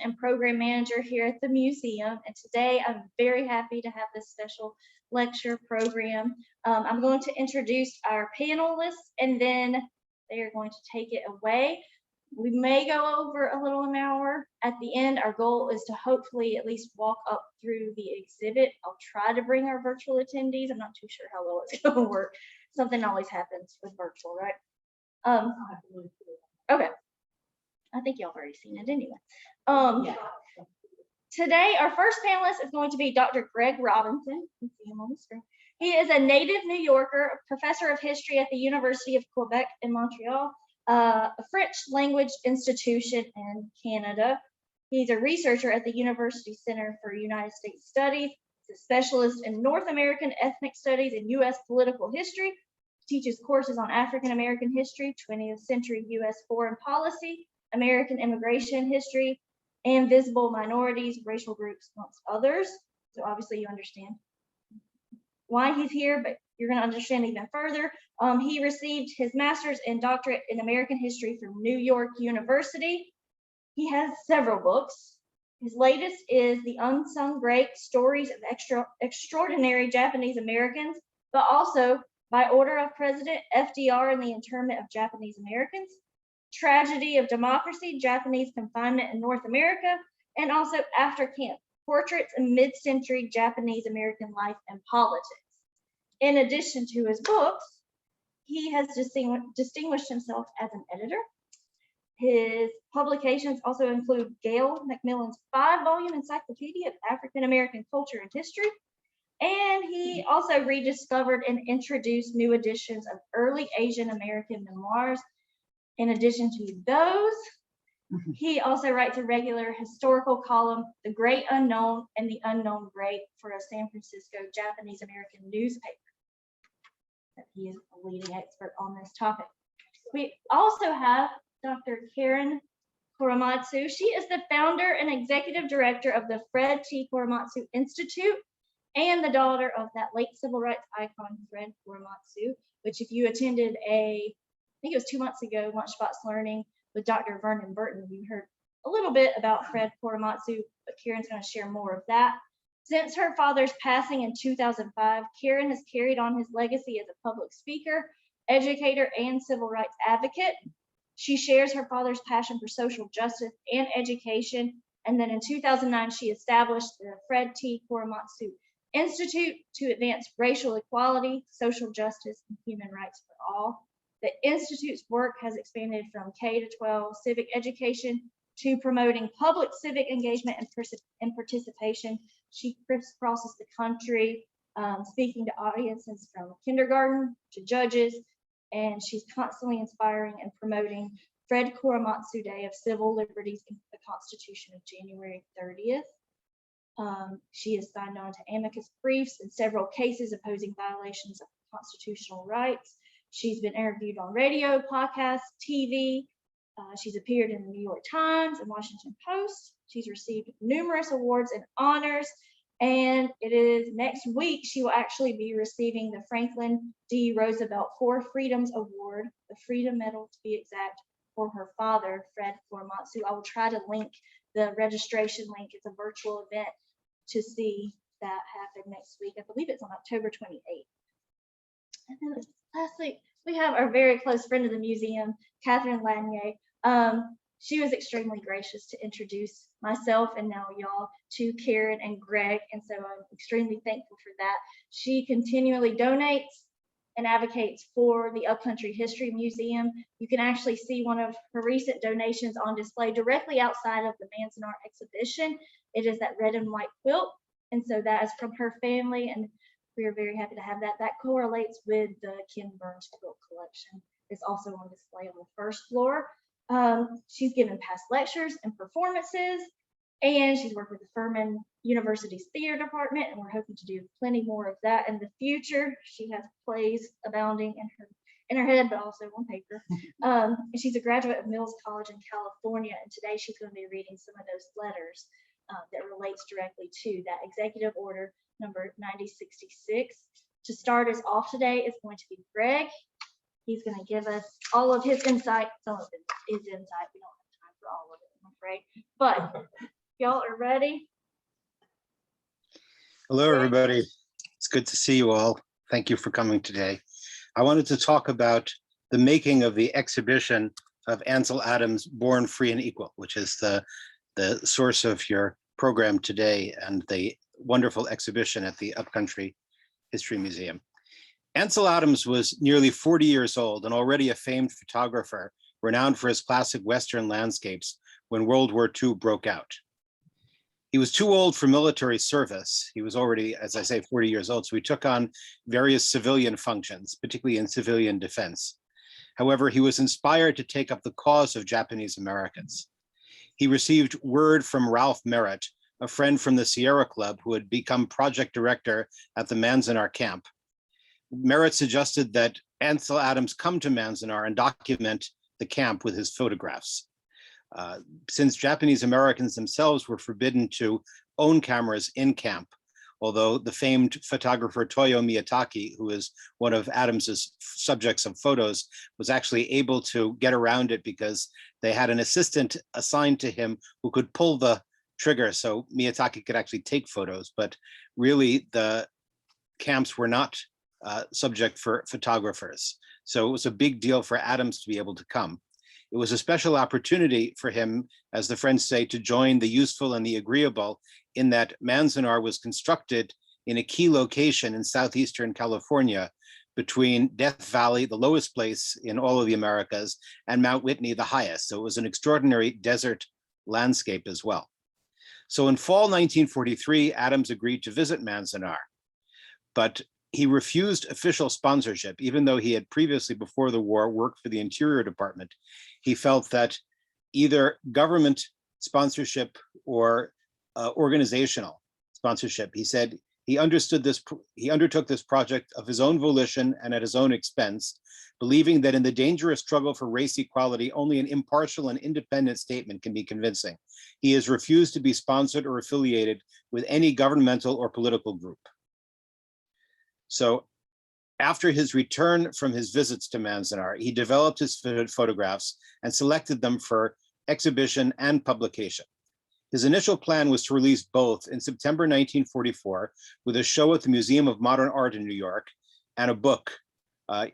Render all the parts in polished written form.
and program manager here at the museum. And today I'm very happy to have this special lecture program. I'm going to introduce our panelists and then they are going to take it away. We may go over a little an hour. At the end, our goal is to hopefully at least walk up through the exhibit. I'll try to bring our virtual attendees. I'm not too sure how well it's going to work. Something always happens with virtual, right? Okay. I think y'all have already seen it anyway. Today, our first panelist is going to be Dr. Greg Robinson. You can see him on the screen. He is a native New Yorker, professor of history at the University of Quebec in Montreal, a French language institution in Canada. He's a researcher at the University Center for United States Studies. He's a specialist in North American ethnic studies and U.S. political history. Teaches courses on African American history, 20th century U.S. foreign policy, American immigration history, and visible minorities, racial groups, amongst others. So obviously you understand why he's here, but you're going to understand even further. He received his master's and doctorate in American history from New York University. He has several books. His latest is The Unsung Great Stories of Extraordinary Japanese Americans, but also By Order of President FDR and the Internment of Japanese Americans, Tragedy of Democracy, Japanese Confinement in North America, and also After Camp, Portraits of Mid-Century Japanese American Life and Politics. In addition to his books, he has distinguished himself as an editor. His publications also include Gail Macmillan's 5-volume Encyclopedia of African American Culture and History, and he also rediscovered and introduced new editions of early Asian American memoirs. In addition to those, he also writes a regular historical column, The Great Unknown and the Unknown Great, for a San Francisco Japanese American newspaper. He is a leading expert on this topic. We also have Dr. Karen Korematsu. She is the founder and executive director of the Fred T. Koromatsu Institute and the daughter of that late civil rights icon, Fred Koromatsu, which if you attended I think it was 2 months ago, Lunchbox Learning with Dr. Vernon Burton, you heard a little bit about Fred Koromatsu, but Karen's going to share more of that. Since her father's passing in 2005, Karen has carried on his legacy as a public speaker, educator, and civil rights advocate. She shares her father's passion for social justice and education, and then in 2009, she established the Fred T. Koromatsu Institute to advance racial equality, social justice, and human rights for all. The Institute's work has expanded from K-12 civic education to promoting public civic engagement and participation. She crisscrosses the country, speaking to audiences from kindergarten to judges, and she's constantly inspiring and promoting Fred Koromatsu Day of Civil Liberties and the Constitution of January 30th. She has signed on to amicus briefs in several cases opposing violations of constitutional rights. She's been interviewed on radio, podcasts, TV. She's appeared in the New York Times and Washington Post. She's received numerous awards and honors. And it is next week, she will actually be receiving the Franklin D. Roosevelt Four Freedoms Award, the Freedom Medal to be exact, for her father, Fred Koromatsu. I will try to link the registration link. It's a virtual event to see that happen next week. I believe it's on October 28th. And then lastly, we have our very close friend of the museum, Catherine Ladnier. She was extremely gracious to introduce myself and now y'all to Karen and Greg, and so I'm extremely thankful for that. She continually donates and advocates for the Upcountry History Museum. You can actually see one of her recent donations on display directly outside of the Manzanar exhibition. It is that red and white quilt, and so that is from her family, and we are very happy to have that. That correlates with the Ken Burns quilt collection. It's also on display on the first floor. She's given past lectures and performances, and she's worked with the Furman University's theater department, and we're hoping to do plenty more of that in the future. She has plays abounding in her head, but also on paper. And she's a graduate of Mills College in California, and today she's going to be reading some of those letters that relates directly to that executive order number 9066. To start us off today is going to be Greg. He's going to give us all of his insight. Some of it is insight. We don't have time for all of it. afraid. But y'all are ready? Hello, everybody. It's good to see you all. Thank you for coming today. I wanted to talk about the making of the exhibition of Ansel Adams' Born Free and Equal, which is the source of your program today and the wonderful exhibition at the Upcountry History Museum. Ansel Adams was nearly 40 years old and already a famed photographer, renowned for his classic Western landscapes when World War II broke out. He was too old for military service. He was already, as I say, 40 years old, so he took on various civilian functions, particularly in civilian defense. However, he was inspired to take up the cause of Japanese Americans. He received word from Ralph Merritt, a friend from the Sierra Club who had become project director at the Manzanar camp. Merritt suggested that Ansel Adams come to Manzanar and document the camp with his photographs. Since Japanese Americans themselves were forbidden to own cameras in camp, although the famed photographer Toyo Miyatake, who is one of Adams's subjects of photos, was actually able to get around it because they had an assistant assigned to him who could pull the trigger so Miyatake could actually take photos. But really, the camps were not subject for photographers. So it was a big deal for Adams to be able to come. It was a special opportunity for him, as the French say, to join the useful and the agreeable, in that Manzanar was constructed in a key location in southeastern California between Death Valley, the lowest place in all of the Americas, and Mount Whitney, the highest. So it was an extraordinary desert landscape as well. So in fall 1943, Adams agreed to visit Manzanar, but he refused official sponsorship, even though he had previously, before the war, worked for the Interior Department. He felt that either government sponsorship or organizational sponsorship, he said he understood this, he undertook this project of his own volition and at his own expense, believing that in the dangerous struggle for race equality, only an impartial and independent statement can be convincing. He has refused to be sponsored or affiliated with any governmental or political group. So after his return from his visits to Manzanar, he developed his photographs and selected them for exhibition and publication. His initial plan was to release both in September 1944 with a show at the Museum of Modern Art in New York and a book,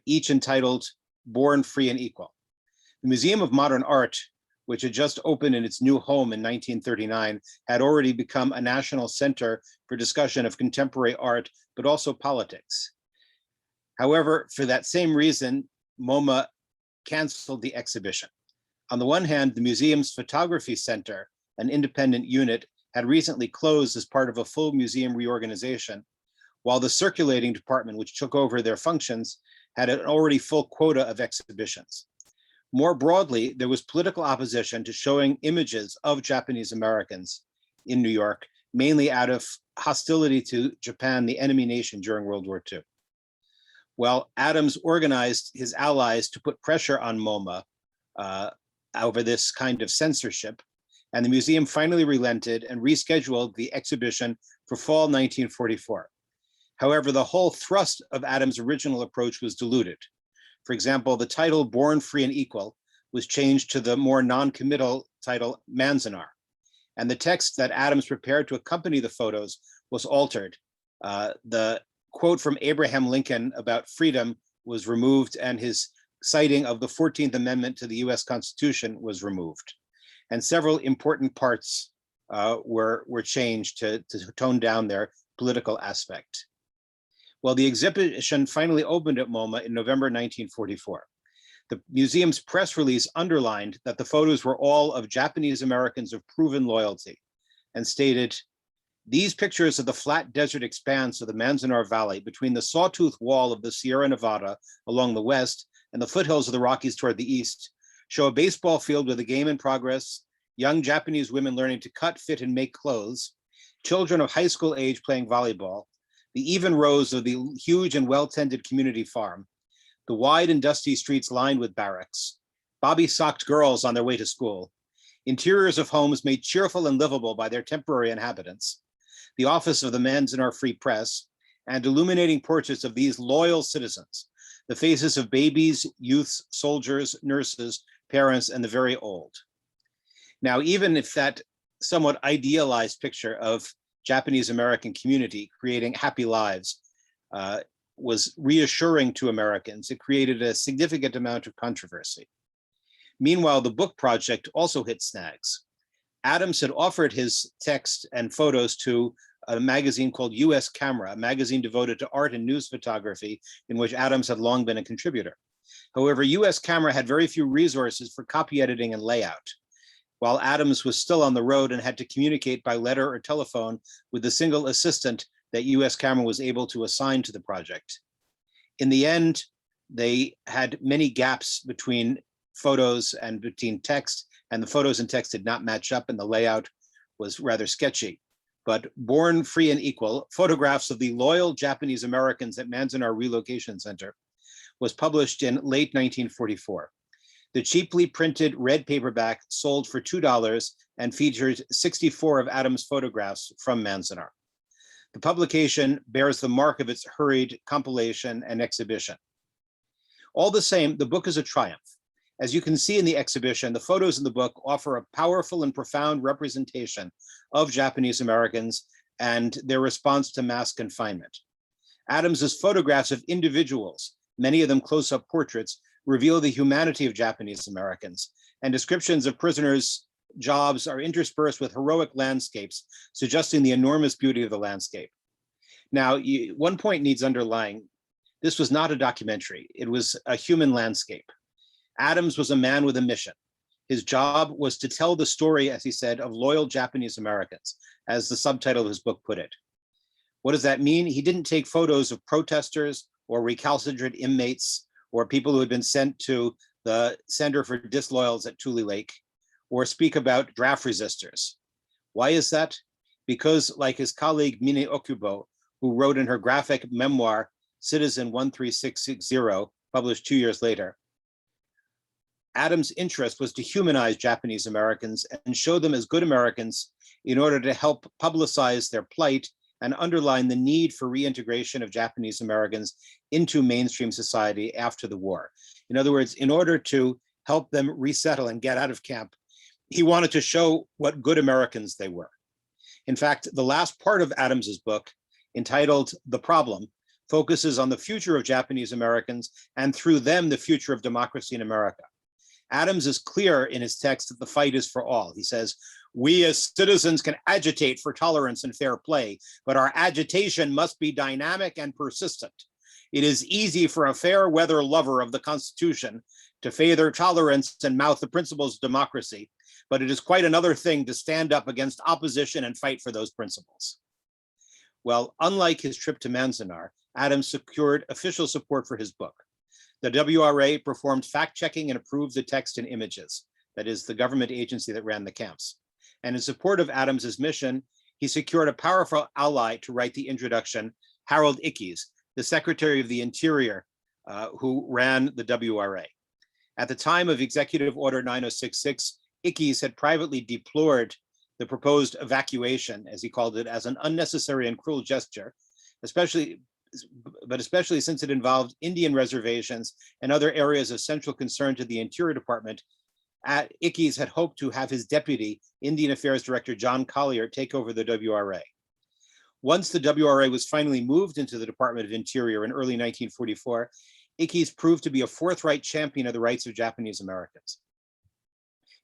each entitled Born Free and Equal. The Museum of Modern Art, which had just opened in its new home in 1939, had already become a national center for discussion of contemporary art, but also politics. However, for that same reason, MoMA canceled the exhibition. On the one hand, the museum's photography center, an independent unit, had recently closed as part of a full museum reorganization, while the circulating department, which took over their functions, had an already full quota of exhibitions. More broadly, there was political opposition to showing images of Japanese Americans in New York, mainly out of hostility to Japan, the enemy nation during World War II. Well, Adams organized his allies to put pressure on MoMA over this kind of censorship, and the museum finally relented and rescheduled the exhibition for fall 1944. However, the whole thrust of Adams' original approach was diluted. For example, the title Born Free and Equal was changed to the more non-committal title Manzanar. And the text that Adams prepared to accompany the photos was altered. The quote from Abraham Lincoln about freedom was removed, and his citing of the 14th Amendment to the US Constitution was removed. And several important parts were changed to tone down their political aspect. Well, the exhibition finally opened at MoMA in November 1944. The museum's press release underlined that the photos were all of Japanese Americans of proven loyalty and stated, "These pictures of the flat desert expanse of the Manzanar Valley between the sawtooth wall of the Sierra Nevada along the west and the foothills of the Rockies toward the east show a baseball field with a game in progress, young Japanese women learning to cut, fit, and make clothes, children of high school age playing volleyball, the even rows of the huge and well-tended community farm, the wide and dusty streets lined with barracks, bobby-socked girls on their way to school, interiors of homes made cheerful and livable by their temporary inhabitants, the office of the Manzanar Free Press, and illuminating portraits of these loyal citizens, the faces of babies, youths, soldiers, nurses, parents, and the very old." Now, even if that somewhat idealized picture of Japanese American community creating happy lives was reassuring to Americans, it created a significant amount of controversy. Meanwhile, the book project also hit snags. Adams had offered his text and photos to a magazine called U.S. Camera, a magazine devoted to art and news photography, in which Adams had long been a contributor. However, U.S. Camera had very few resources for copy editing and layout, while Adams was still on the road and had to communicate by letter or telephone with the single assistant that U.S. Camera was able to assign to the project. In the end, they had many gaps between photos and between text, and the photos and text did not match up, and the layout was rather sketchy. But Born Free and Equal, Photographs of the Loyal Japanese Americans at Manzanar Relocation Center, was published in late 1944. The cheaply printed red paperback sold for $2 and featured 64 of Adams' photographs from Manzanar. The publication bears the mark of its hurried compilation and exhibition. All the same, the book is a triumph. As you can see in the exhibition, the photos in the book offer a powerful and profound representation of Japanese Americans and their response to mass confinement. Adams's photographs of individuals, many of them close-up portraits, reveal the humanity of Japanese Americans, and descriptions of prisoners' jobs are interspersed with heroic landscapes, suggesting the enormous beauty of the landscape. Now, one point needs underlying. This was not a documentary. It was a human landscape. Adams was a man with a mission. His job was to tell the story, as he said, of loyal Japanese Americans, as the subtitle of his book put it. What does that mean? He didn't take photos of protesters or recalcitrant inmates or people who had been sent to the Center for Disloyals at Tule Lake, or speak about draft resistors. Why is that? Because, like his colleague Mine Okubo, who wrote in her graphic memoir, Citizen 13660, published 2 years later, Adams' interest was to humanize Japanese Americans and show them as good Americans in order to help publicize their plight and underline the need for reintegration of Japanese Americans into mainstream society after the war. In other words, in order to help them resettle and get out of camp, he wanted to show what good Americans they were. In fact, the last part of Adams's book, entitled The Problem, focuses on the future of Japanese Americans and through them, the future of democracy in America. Adams is clear in his text that the fight is for all. He says, "We as citizens can agitate for tolerance and fair play, but our agitation must be dynamic and persistent. It is easy for a fair weather lover of the Constitution to favor tolerance and mouth the principles of democracy, but it is quite another thing to stand up against opposition and fight for those principles." Well, unlike his trip to Manzanar, Adams secured official support for his book. The WRA performed fact-checking and approved the text and images, that is, the government agency that ran the camps. And in support of Adams's mission, he secured a powerful ally to write the introduction, Harold Ickes, the Secretary of the Interior, who ran the WRA. At the time of Executive Order 9066, Ickes had privately deplored the proposed evacuation, as he called it, as an unnecessary and cruel gesture, especially since it involved Indian reservations and other areas of central concern to the Interior Department. Ickes had hoped to have his deputy, Indian Affairs Director John Collier, take over the WRA. Once the WRA was finally moved into the Department of Interior in early 1944, Ickes proved to be a forthright champion of the rights of Japanese Americans.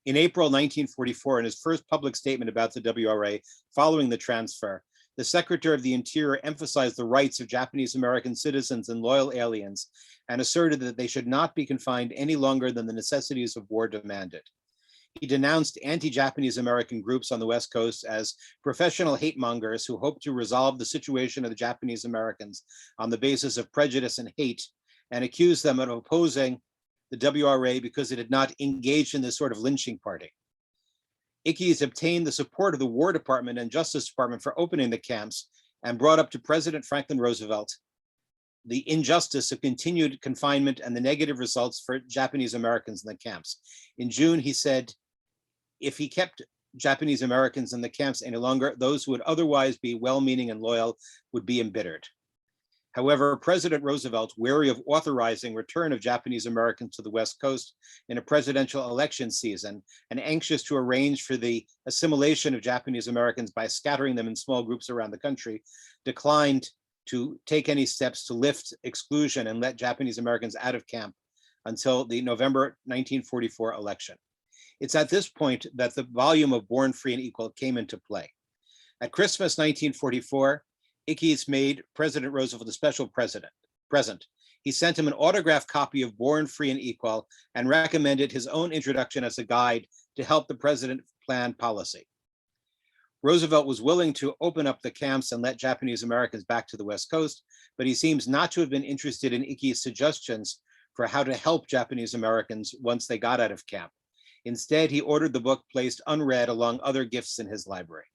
In April 1944, in his first public statement about the WRA following the transfer, the Secretary of the Interior emphasized the rights of Japanese American citizens and loyal aliens and asserted that they should not be confined any longer than the necessities of war demanded. He denounced anti-Japanese American groups on the West Coast as professional hate mongers who hoped to resolve the situation of the Japanese Americans on the basis of prejudice and hate, and accused them of opposing the WRA because it had not engaged in this sort of lynching party. Ickes obtained the support of the War Department and Justice Department for opening the camps and brought up to President Franklin Roosevelt the injustice of continued confinement and the negative results for Japanese Americans in the camps. In June, he said, if he kept Japanese Americans in the camps any longer, those who would otherwise be well-meaning and loyal would be embittered. However, President Roosevelt, wary of authorizing return of Japanese Americans to the West Coast in a presidential election season and anxious to arrange for the assimilation of Japanese Americans by scattering them in small groups around the country, declined to take any steps to lift exclusion and let Japanese Americans out of camp until the November 1944 election. It's at this point that the volume of Born Free and Equal came into play. At Christmas 1944, Ickes made President Roosevelt a special present. He sent him an autographed copy of Born Free and Equal and recommended his own introduction as a guide to help the president plan policy. Roosevelt was willing to open up the camps and let Japanese Americans back to the West Coast, but he seems not to have been interested in Ickes' suggestions for how to help Japanese Americans once they got out of camp. Instead, he ordered the book placed unread along other gifts in his library.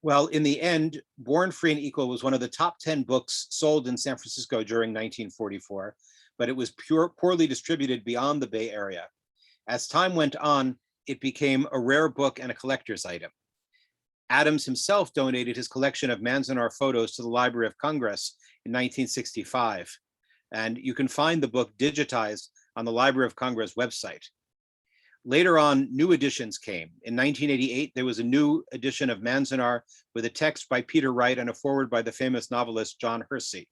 Well, in the end, Born Free and Equal was one of the top 10 books sold in San Francisco during 1944, but it was poorly distributed beyond the Bay Area. As time went on, it became a rare book and a collector's item. Adams himself donated his collection of Manzanar photos to the Library of Congress in 1965, and you can find the book digitized on the Library of Congress website. Later on, new editions came. In 1988, there was a new edition of Manzanar with a text by Peter Wright and a foreword by the famous novelist John Hersey.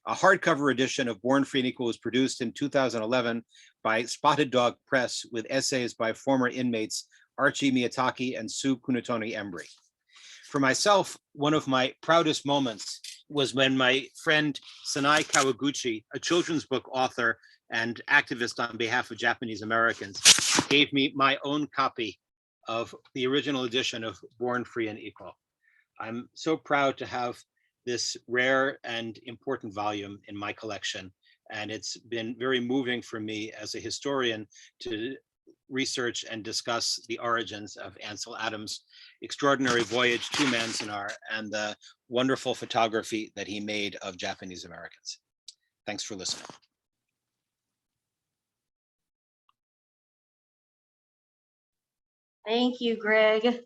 A hardcover edition of Born Free and Equal was produced in 2011 by Spotted Dog Press with essays by former inmates Archie Miyataki and Sue Kunitoni Embry. For myself, one of my proudest moments was when my friend Sanai Kawaguchi, a children's book author and activist on behalf of Japanese Americans, gave me my own copy of the original edition of Born Free and Equal. I'm so proud to have this rare and important volume in my collection, and it's been very moving for me as a historian to research and discuss the origins of Ansel Adams' extraordinary voyage to Manzanar and the wonderful photography that he made of Japanese Americans. Thanks for listening. Thank you, Greg.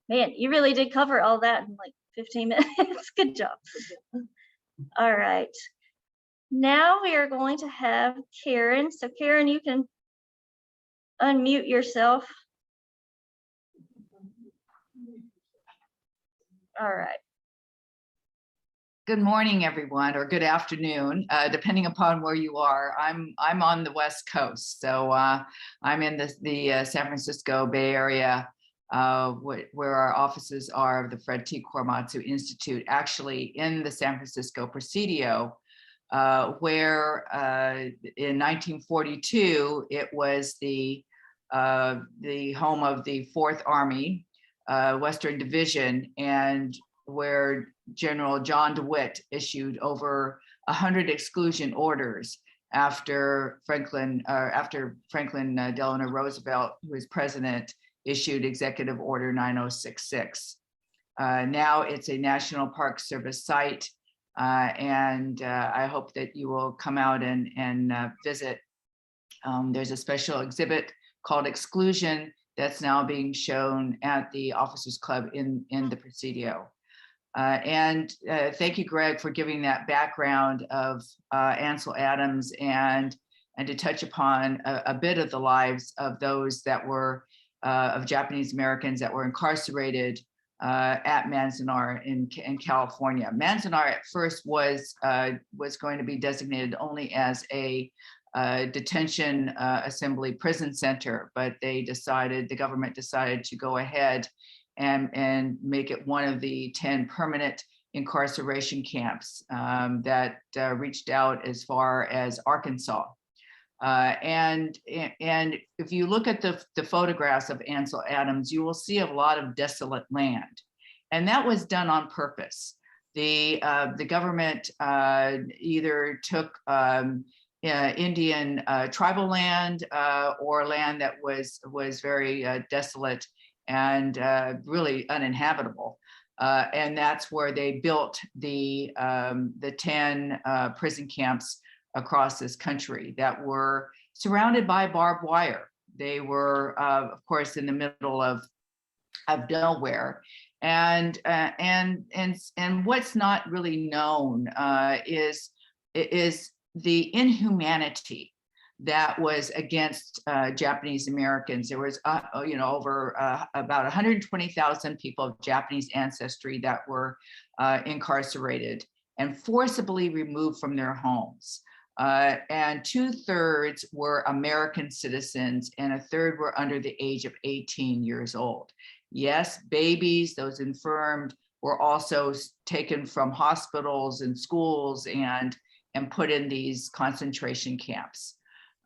Man, you really did cover all that in like 15 minutes. Good job. All right. Now we are going to have Karen. So Karen, you can unmute yourself. All right. Good morning, everyone, or good afternoon, depending upon where you are. I'm on the West Coast, so I'm in the San Francisco Bay Area, where our offices are of the Fred T. Koromatsu Institute, actually in the San Francisco Presidio, where in 1942 it was the home of the 4th Army, Western Division, and where General John DeWitt issued over 100 exclusion orders after Franklin Delano Roosevelt, who was president, issued Executive Order 9066. Now it's a National Park Service site, and I hope that you will come out and visit. There's a special exhibit called Exclusion that's now being shown at the Officers Club in the Presidio. Thank you, Greg, for giving that background of Ansel Adams and to touch upon a bit of the lives of those that were of Japanese Americans that were incarcerated at Manzanar in California. Manzanar at first was going to be designated only as a detention assembly prison center, but the government decided to go ahead and make it one of the 10 permanent incarceration camps that reached out as far as Arkansas. And if you look at the photographs of Ansel Adams, you will see a lot of desolate land. And that was done on purpose. The government either took Indian tribal land or land that was very desolate and really uninhabitable. And that's where they built the 10 prison camps across this country that were surrounded by barbed wire. They were, of course, in the middle of nowhere. And what's not really known is the inhumanity that was against Japanese Americans. There was, over about 120,000 people of Japanese ancestry that were incarcerated and forcibly removed from their homes. And 2/3 were American citizens, and 1/3 were under the age of 18 years old. Yes, babies, those infirmed, were also taken from hospitals and schools and put in these concentration camps.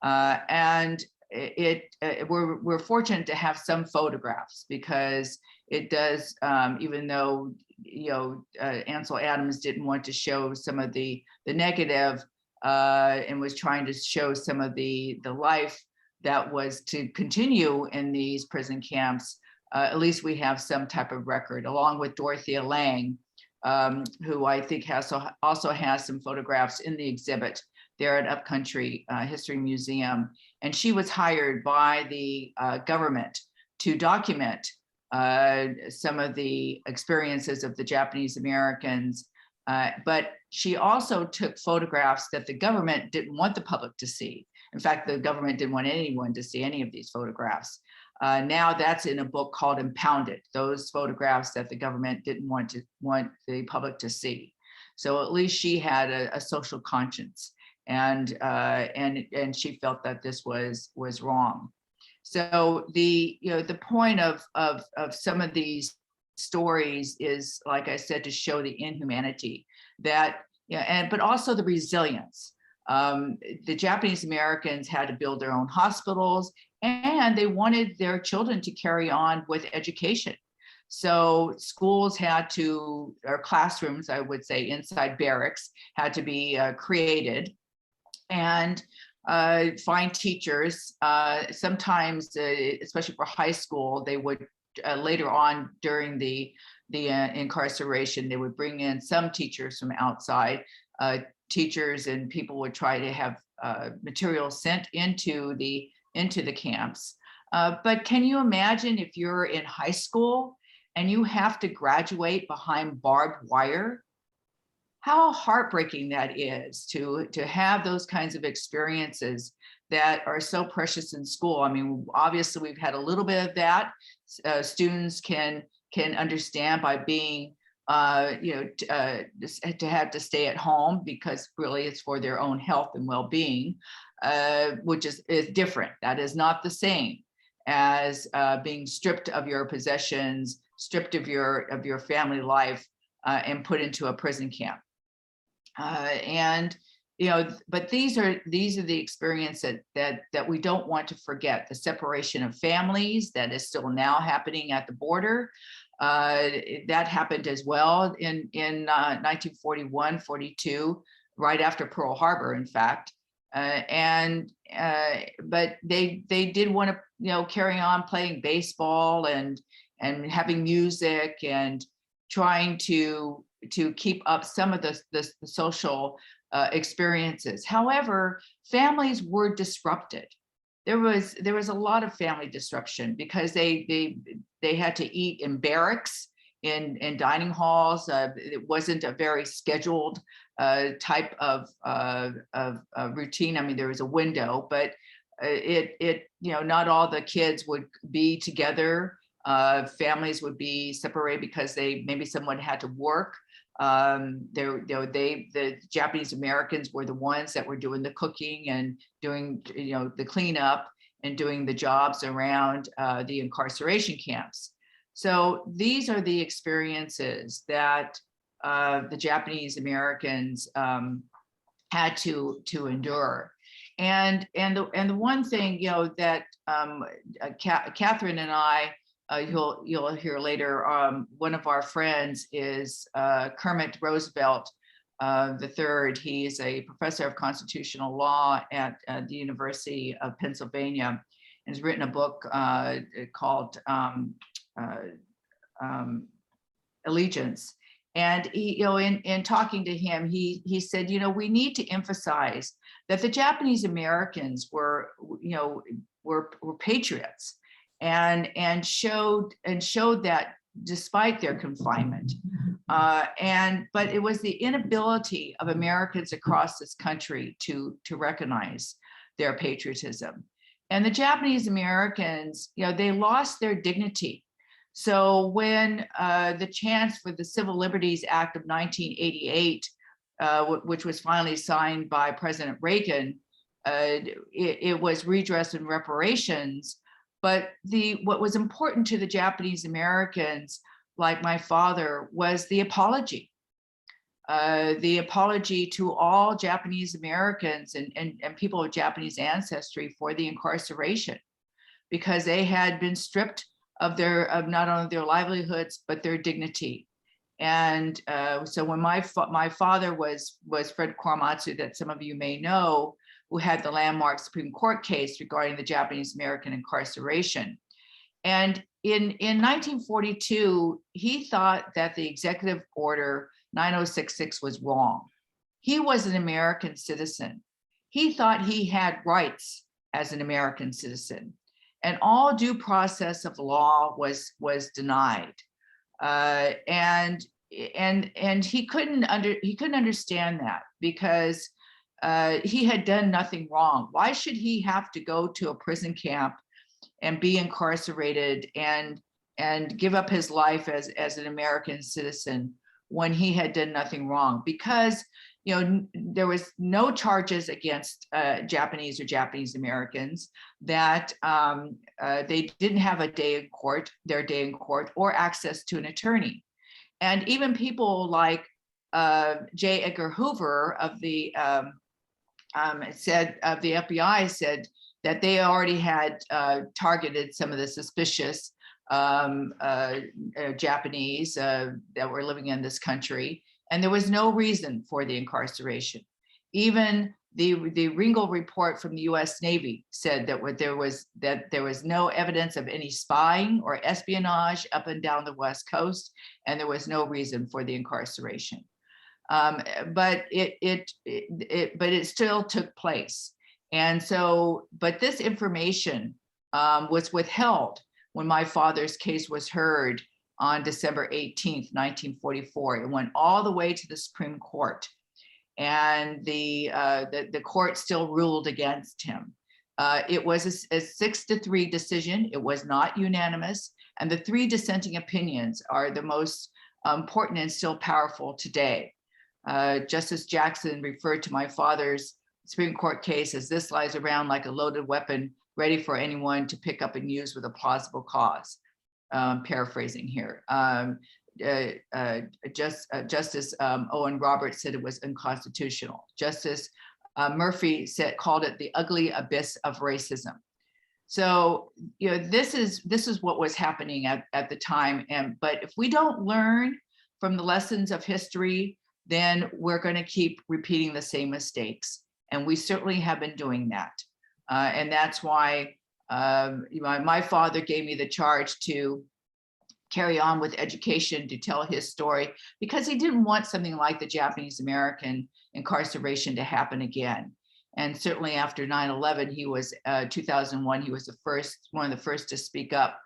And we're fortunate to have some photographs, because it does, even though Ansel Adams didn't want to show some of the negative, and was trying to show some of the life that was to continue in these prison camps. At least we have some type of record, along with Dorothea Lange, who I think also has some photographs in the exhibit there at Upcountry History Museum. And she was hired by the government to document some of the experiences of the Japanese Americans. But she also took photographs that the government didn't want the public to see. In fact, the government didn't want anyone to see any of these photographs. Now that's in a book called Impounded, those photographs that the government didn't want the public to see. So at least she had a social conscience, and she felt that this was wrong. So the point of some of these stories is, like I said, to show the inhumanity that, but also the resilience. The Japanese Americans had to build their own hospitals, and they wanted their children to carry on with education. So schools had to, or classrooms, I would say, inside barracks had to be created, and find teachers. Sometimes, especially for high school, they would later on during the incarceration, they would bring in some teachers from outside. Teachers and people would try to have material sent into the camps. But can you imagine if you're in high school and you have to graduate behind barbed wire? How heartbreaking that is to have those kinds of experiences that are so precious in school. I mean, obviously we've had a little bit of that. Students can understand by being to have to stay at home, because really it's for their own health and well-being, which is different. That is not the same as being stripped of your possessions, stripped of your family life, and put into a prison camp. But these are the experiences that we don't want to forget. The separation of families that is still now happening at the border. That happened as well in 1941, 42, right after Pearl Harbor, in fact. But they did want to carry on playing baseball and having music and trying to keep up some of the social experiences. However, families were disrupted. There was a lot of family disruption because they had to eat in barracks, in dining halls. It wasn't a very scheduled type of routine. I mean, there was a window, but not all the kids would be together. Families would be separated because maybe someone had to work. The Japanese Americans were the ones that were doing the cooking and doing the cleanup and doing the jobs around the incarceration camps. So these are the experiences that the Japanese Americans had to endure. And the one thing that Catherine and I, you'll hear later, one of our friends is Kermit Roosevelt III. He is a professor of constitutional law at the University of Pennsylvania, and has written a book called Allegiance. And he, in talking to him, he said, we need to emphasize that the Japanese Americans were patriots, and showed that despite their confinement. But it was the inability of Americans across this country to recognize their patriotism. And the Japanese Americans, they lost their dignity. So when the chance for the Civil Liberties Act of 1988, which was finally signed by President Reagan, it was redress and reparations. But what was important to the Japanese Americans, like my father, was the apology. The apology to all Japanese Americans and people of Japanese ancestry for the incarceration, because they had been stripped of not only their livelihoods, but their dignity. And so when my father was Fred Koromatsu, that some of you may know, who had the landmark Supreme Court case regarding the Japanese American incarceration. And in 1942, he thought that the executive order 9066 was wrong. He was an American citizen. He thought he had rights as an American citizen, and all due process of law was denied. And he couldn't understand that, because he had done nothing wrong. Why should he have to go to a prison camp and be incarcerated and give up his life as an American citizen when he had done nothing wrong? Because there was no charges against Japanese or Japanese Americans, that they didn't have their day in court, or access to an attorney. And even people like J. Edgar Hoover of the FBI said that they already had targeted some of the suspicious Japanese that were living in this country, and there was no reason for the incarceration. Even the Ringel report from the U.S. Navy said that there was no evidence of any spying or espionage up and down the West Coast, and there was no reason for the incarceration. But it still took place. And so, but this information was withheld when my father's case was heard on December 18th, 1944. It went all the way to the Supreme Court, and the court still ruled against him. It was a 6-3 decision. It was not unanimous, and the 3 dissenting opinions are the most important and still powerful today. Justice Jackson referred to my father's Supreme Court case as "this lies around like a loaded weapon, ready for anyone to pick up and use with a plausible cause." Paraphrasing here. Justice Owen Roberts said it was unconstitutional. Justice Murphy called it the ugly abyss of racism. So this is what was happening at the time. But if we don't learn from the lessons of history, then we're going to keep repeating the same mistakes. And we certainly have been doing that. And that's why my father gave me the charge to carry on with education, to tell his story, because he didn't want something like the Japanese American incarceration to happen again. And certainly after 9/11, he was 2001, he was one of the first to speak up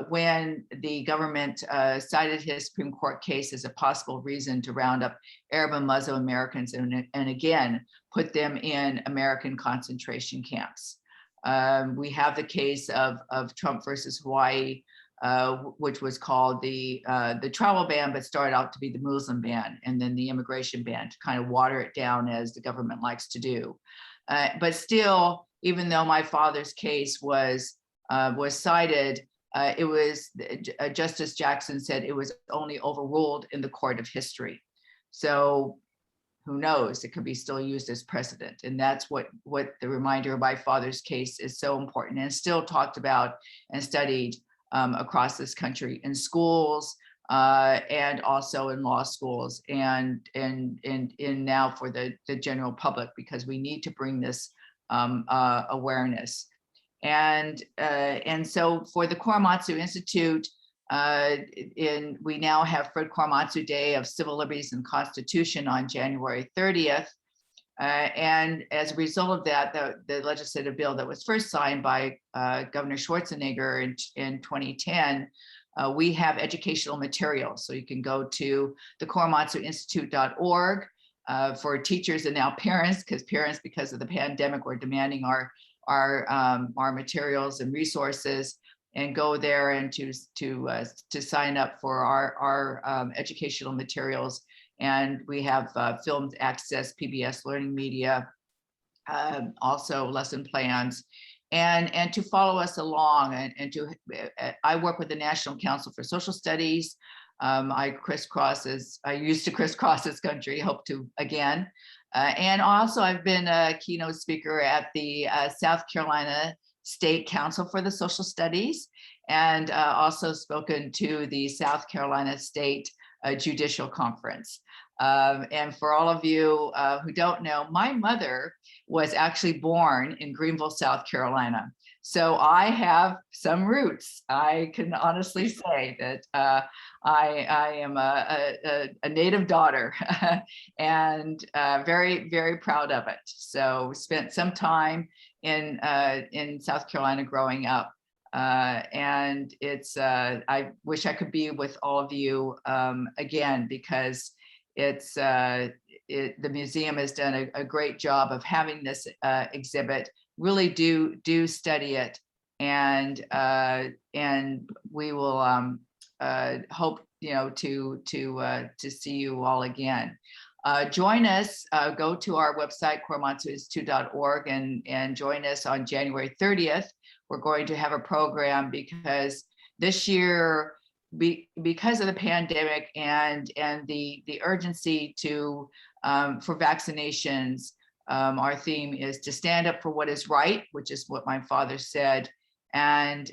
when the government cited his Supreme Court case as a possible reason to round up Arab and Muslim Americans and again put them in American concentration camps. We have the case of Trump versus Hawaii, which was called the travel ban, but started out to be the Muslim ban, and then the immigration ban, to kind of water it down, as the government likes to do. But still, even though my father's case was cited, it was Justice Jackson said it was only overruled in the court of history. So who knows, it could be still used as precedent. And that's what the reminder of my father's case is so important, and still talked about and studied across this country in schools and also in law schools and now for the general public, because we need to bring this awareness. And so for the Koromatsu Institute, we now have Fred Koromatsu Day of Civil Liberties and Constitution on January 30th. And as a result of that, the legislative bill that was first signed by Governor Schwarzenegger in 2010 we have educational materials. So you can go to the koromatsuinstitute.org for teachers and now parents, because of the pandemic, we're demanding our materials and resources, and go there and to sign up for our educational materials. And we have filmed access, PBS learning media, also lesson plans, and to follow us along, and to I work with the National Council for Social Studies. I used to crisscross this country, hope to again. And also I've been a keynote speaker at the South Carolina State Council for the Social Studies, and also spoken to the South Carolina State Judicial Conference. And for all of you who don't know, my mother was actually born in Greenville, South Carolina. So I have some roots. I can honestly say that I am a native daughter and very, very proud of it. So spent some time in South Carolina growing up. And it's, I wish I could be with all of you again, because it's, the museum has done a great job of having this exhibit. Really do study it, and we will hope to see you all again. Join us. Go to our website koromatsuinstitute.org and join us on January 30th. We're going to have a program because this year, because of the pandemic and the urgency for vaccinations, our theme is to stand up for what is right, which is what my father said, and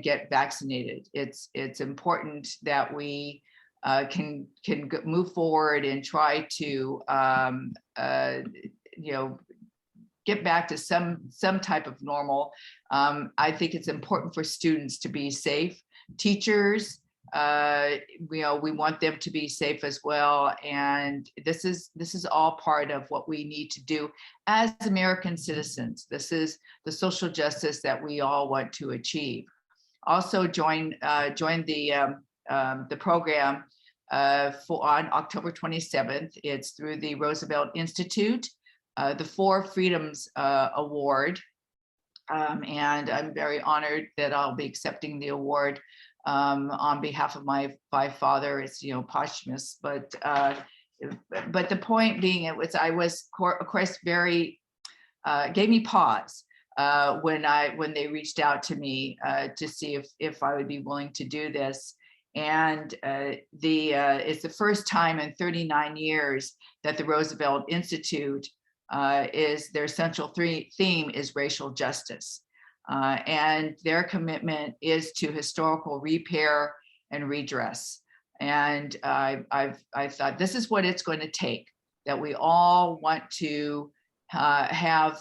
get vaccinated. It's important that we can move forward and try to get back to some type of normal. I think it's important for students to be safe. Teachers, we want them to be safe as well. And this is all part of what we need to do as American citizens. This is the social justice that we all want to achieve. Also join the program on October 27th. It's through the Roosevelt Institute, the Four Freedoms Award. And I'm very honored that I'll be accepting the award on behalf of my father. It's posthumous, but the point being, I was of course very gave me pause when they reached out to me to see if I would be willing to do this. And it's the first time in 39 years that the Roosevelt Institute their central theme is racial justice. And their commitment is to historical repair and redress. And I thought this is what it's going to take, that we all want to have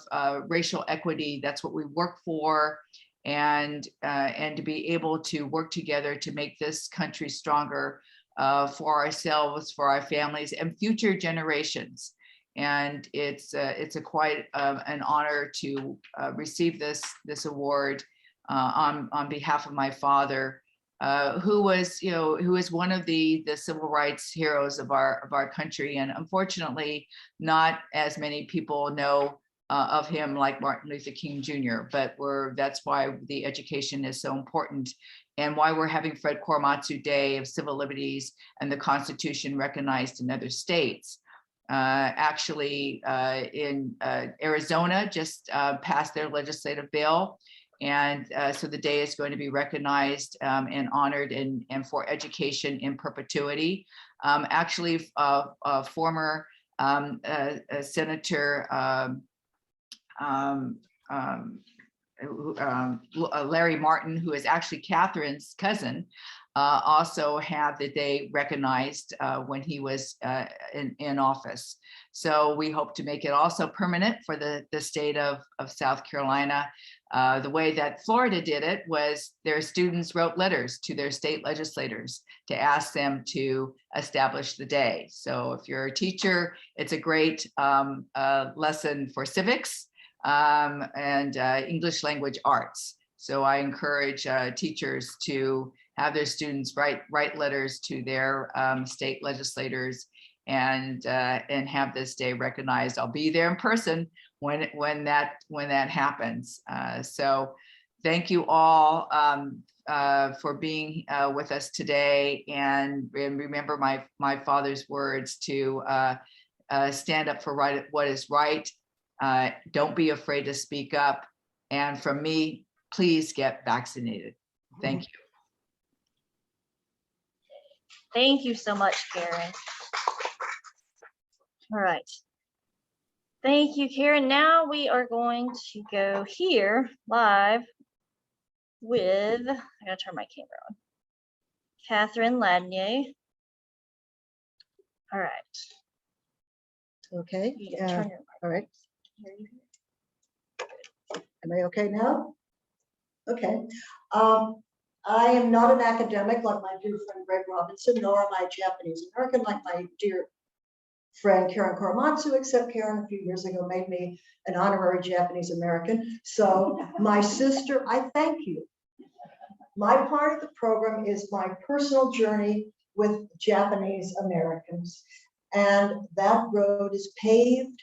racial equity. That's what we work for, and to be able to work together to make this country stronger for ourselves, for our families, and future generations. And it's quite an honor to receive this award on behalf of my father, who is one of the civil rights heroes of our country. And unfortunately, not as many people know of him like Martin Luther King Jr. But that's why the education is so important, and why we're having Fred Koromatsu Day of Civil Liberties and the Constitution recognized in other states. Actually, in Arizona just passed their legislative bill, and so the day is going to be recognized and honored and for education in perpetuity. Actually, former Senator Larry Martin, who is actually Catherine's cousin, also had the day recognized when he was in office. So we hope to make it also permanent for the state of South Carolina. The way that Florida did it was their students wrote letters to their state legislators to ask them to establish the day. So if you're a teacher, it's a great lesson for civics and English language arts. So I encourage teachers to have their students write letters to their state legislators and have this day recognized. I'll be there in person when that happens. So thank you all for being with us today, and remember my father's words to stand up for what is right. Don't be afraid to speak up. And from me, please get vaccinated. Thank you. Thank you so much, Karen. All right. Thank you, Karen. Now we are going to go here live with, I gotta turn my camera on, Catherine Ladnier. All right. Okay, You can turn your all right. mic. Am I okay now? Okay. I am not an academic like my dear friend Greg Robinson, nor am I Japanese American like my dear friend Karen Korematsu, except Karen a few years ago made me an honorary Japanese American. So my sister, I thank you. My part of the program is my personal journey with Japanese Americans. And that road is paved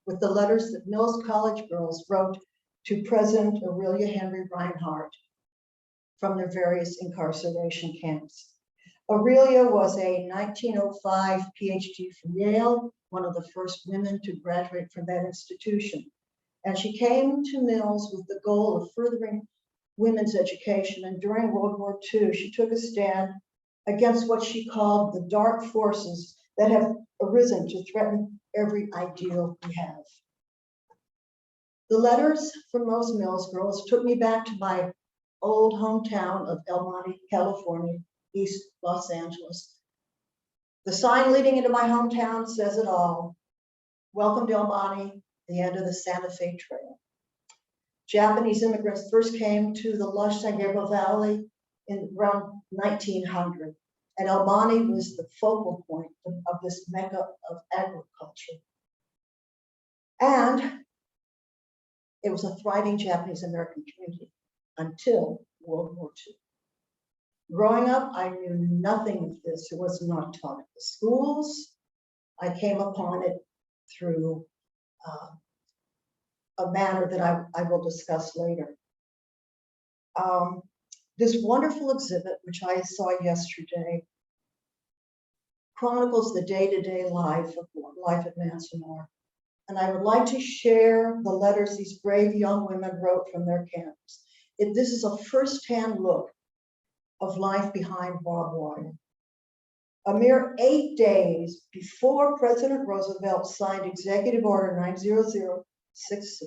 with the letters that Mills College girls wrote to President Aurelia Henry Reinhardt from their various incarceration camps. Aurelia was a 1905 PhD from Yale, one of the first women to graduate from that institution. And she came to Mills with the goal of furthering women's education. And during World War II, she took a stand against what she called the dark forces that have arisen to threaten every ideal we have. The letters from those Mills girls took me back to my old hometown of El Monte, California, East Los Angeles. The sign leading into my hometown says it all. Welcome to El Monte, the end of the Santa Fe Trail. Japanese immigrants first came to the lush San Gabriel Valley in around 1900, and El Monte was the focal point of this mecca of agriculture. And it was a thriving Japanese American community until World War II. Growing up, I knew nothing of this. It was not taught at the schools. I came upon it through a manner that I will discuss later. This wonderful exhibit, which I saw yesterday, chronicles the day-to-day life at Manzanar. And I would like to share the letters these brave young women wrote from their camps. This is a firsthand look of life behind barbed wire. A mere 8 days before President Roosevelt signed Executive Order 90066,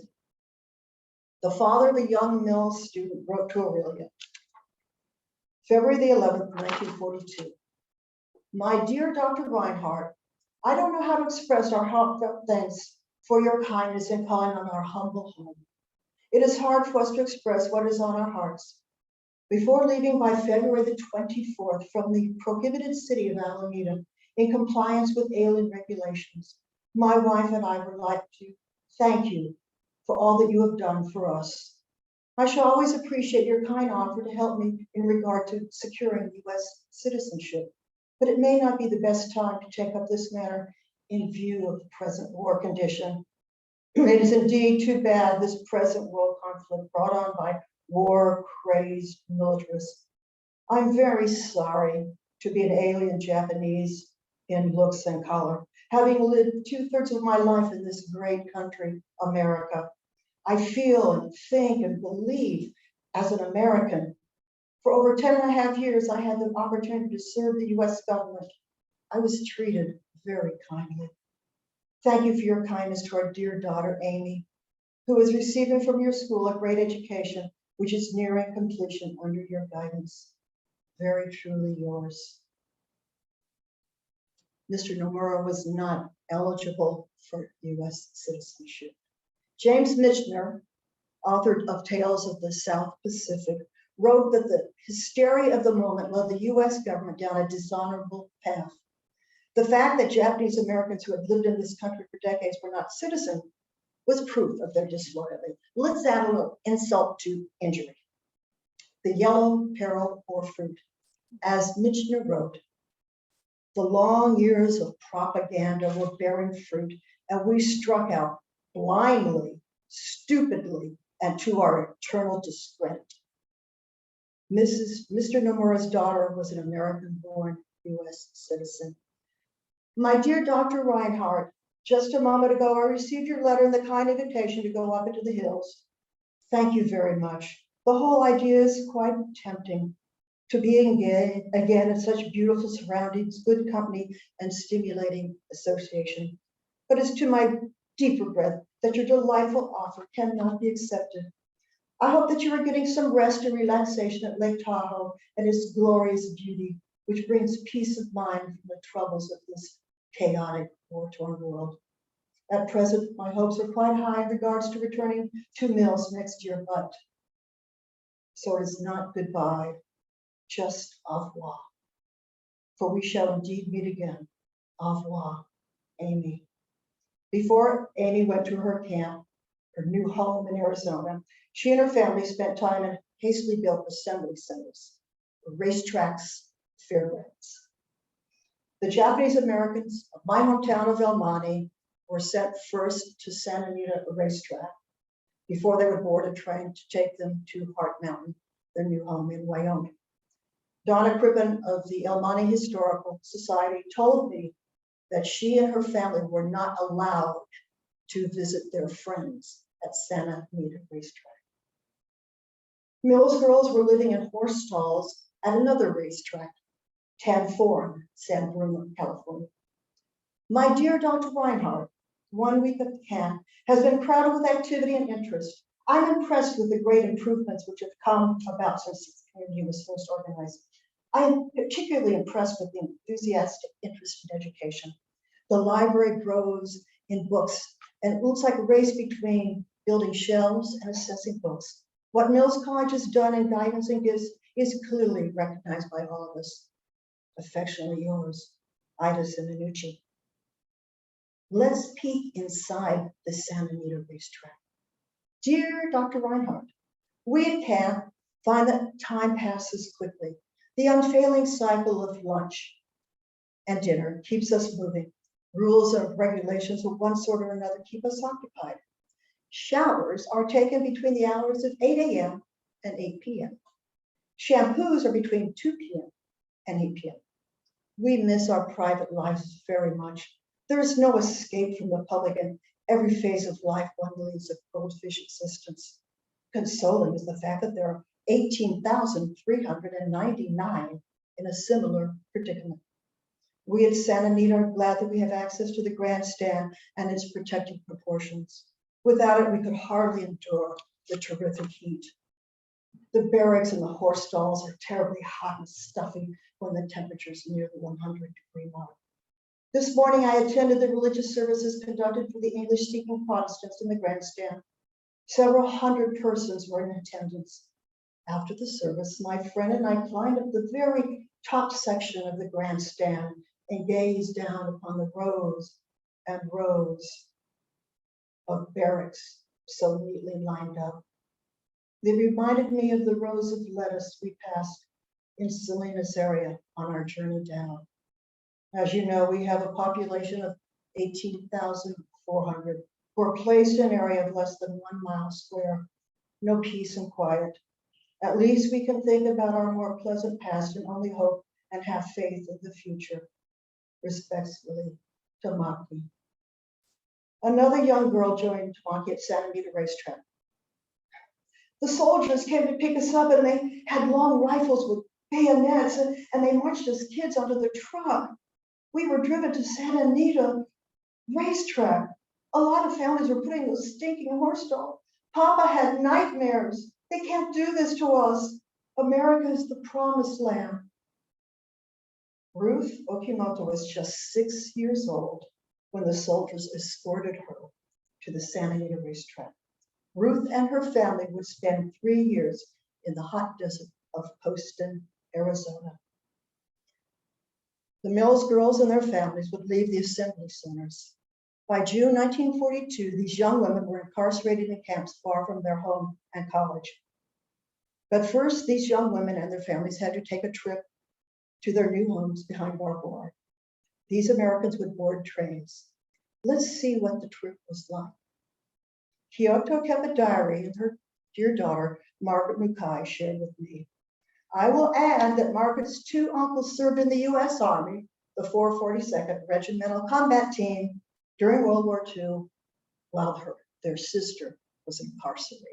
the father of a young Mills student wrote to Aurelia, February the 11th, 1942. My dear Dr. Reinhardt, I don't know how to express our heartfelt thanks for your kindness in calling on our humble home. It is hard for us to express what is on our hearts. Before leaving by February the 24th from the prohibited city of Alameda in compliance with alien regulations, my wife and I would like to thank you for all that you have done for us. I shall always appreciate your kind offer to help me in regard to securing U.S. citizenship, but it may not be the best time to take up this matter in view of the present war condition. It is indeed too bad this present world conflict brought on by war-crazed militarists. I'm very sorry to be an alien Japanese in looks and color, having lived 2/3 of my life in this great country, America. I feel and think and believe as an American. For over 10.5 years, I had the opportunity to serve the U.S. government. I was treated very kindly. Thank you for your kindness to our dear daughter, Amy, who is receiving from your school a great education, which is nearing completion under your guidance. Very truly yours. Mr. Nomura was not eligible for U.S. citizenship. James Michener, author of Tales of the South Pacific, wrote that the hysteria of the moment led the U.S. government down a dishonorable path. The fact that Japanese Americans who had lived in this country for decades were not citizens was proof of their disloyalty. Let's add a little insult to injury. The yellow peril bore fruit. As Michener wrote, the long years of propaganda were bearing fruit, and we struck out blindly, stupidly, and to our eternal discredit. Mr. Nomura's daughter was an American-born US citizen. My dear Dr. Reinhardt, just a moment ago, I received your letter and the kind invitation to go up into the hills. Thank you very much. The whole idea is quite tempting. To be again in such beautiful surroundings, good company, and stimulating association. But it's to my deep regret that your delightful offer cannot be accepted. I hope that you are getting some rest and relaxation at Lake Tahoe and its glorious beauty, which brings peace of mind from the troubles of this chaotic, war-torn world. At present, my hopes are quite high in regards to returning to Mills next year, but so it is not goodbye, just au revoir. For we shall indeed meet again. Au revoir, Amy. Before Amy went to her camp, her new home in Arizona, she and her family spent time in hastily built assembly centers, racetracks, fairgrounds. The Japanese Americans of my hometown of El Monte were sent first to Santa Anita Racetrack before they would board a train to take them to Heart Mountain, their new home in Wyoming. Donna Crippen of the El Monte Historical Society told me that she and her family were not allowed to visit their friends at Santa Anita Racetrack. Mills girls were living in horse stalls at another racetrack, Tad Forum, San Bruno, California. My dear Dr. Reinhardt, 1 week at camp has been crowded with activity and interest. I'm impressed with the great improvements which have come about since the community was first organized. I am particularly impressed with the enthusiastic interest in education. The library grows in books, and it looks like a race between building shelves and assessing books. What Mills College has done in guidance and gifts is clearly recognized by all of us. Affectionately yours, Ida Simonucci. Let's peek inside the Santa Anita Racetrack. Dear Dr. Reinhardt, we at camp find that time passes quickly. The unfailing cycle of lunch and dinner keeps us moving. Rules and regulations of one sort or another keep us occupied. Showers are taken between the hours of 8 a.m. and 8 p.m. Shampoos are between 2 p.m. and 8 p.m. We miss our private lives very much. There is no escape from the public, and every phase of life one leads a goldfish existence. Consoling is the fact that there are 18,399 in a similar predicament. We at Santa Anita are glad that we have access to the grandstand and its protective proportions. Without it, we could hardly endure the terrific heat. The barracks and the horse stalls are terribly hot and stuffy when the temperature's near the 100-degree mark. This morning, I attended the religious services conducted for the English-speaking Protestants in the grandstand. Several hundred persons were in attendance. After the service, my friend and I climbed up the very top section of the grandstand and gazed down upon the rows and rows of barracks so neatly lined up. They reminded me of the rows of lettuce we passed in Salinas area on our journey down. As you know, we have a population of 18,400. We're placed in an area of less than 1 mile square. No peace and quiet. At least we can think about our more pleasant past and only hope and have faith in the future. Respectfully, Tamaki. Another young girl joined Tamaki at Santa Anita Racetrack. The soldiers came to pick us up, and they had long rifles with bayonets, and they marched us kids onto the truck. We were driven to Santa Anita Racetrack. A lot of families were putting those stinking horse stalls. Papa had nightmares. They can't do this to us. America is the promised land. Ruth Okimoto was just 6 years old when the soldiers escorted her to the Santa Anita Racetrack. Ruth and her family would spend 3 years in the hot desert of Poston, Arizona. The Mills girls and their families would leave the assembly centers. By June 1942, these young women were incarcerated in camps far from their home and college. But first, these young women and their families had to take a trip to their new homes behind barbed wire. These Americans would board trains. Let's see what the trip was like. Kyoto kept a diary and her dear daughter, Margaret Mukai, shared with me. I will add that Margaret's two uncles served in the US Army, the 442nd Regimental Combat Team, during World War II, while their sister was incarcerated.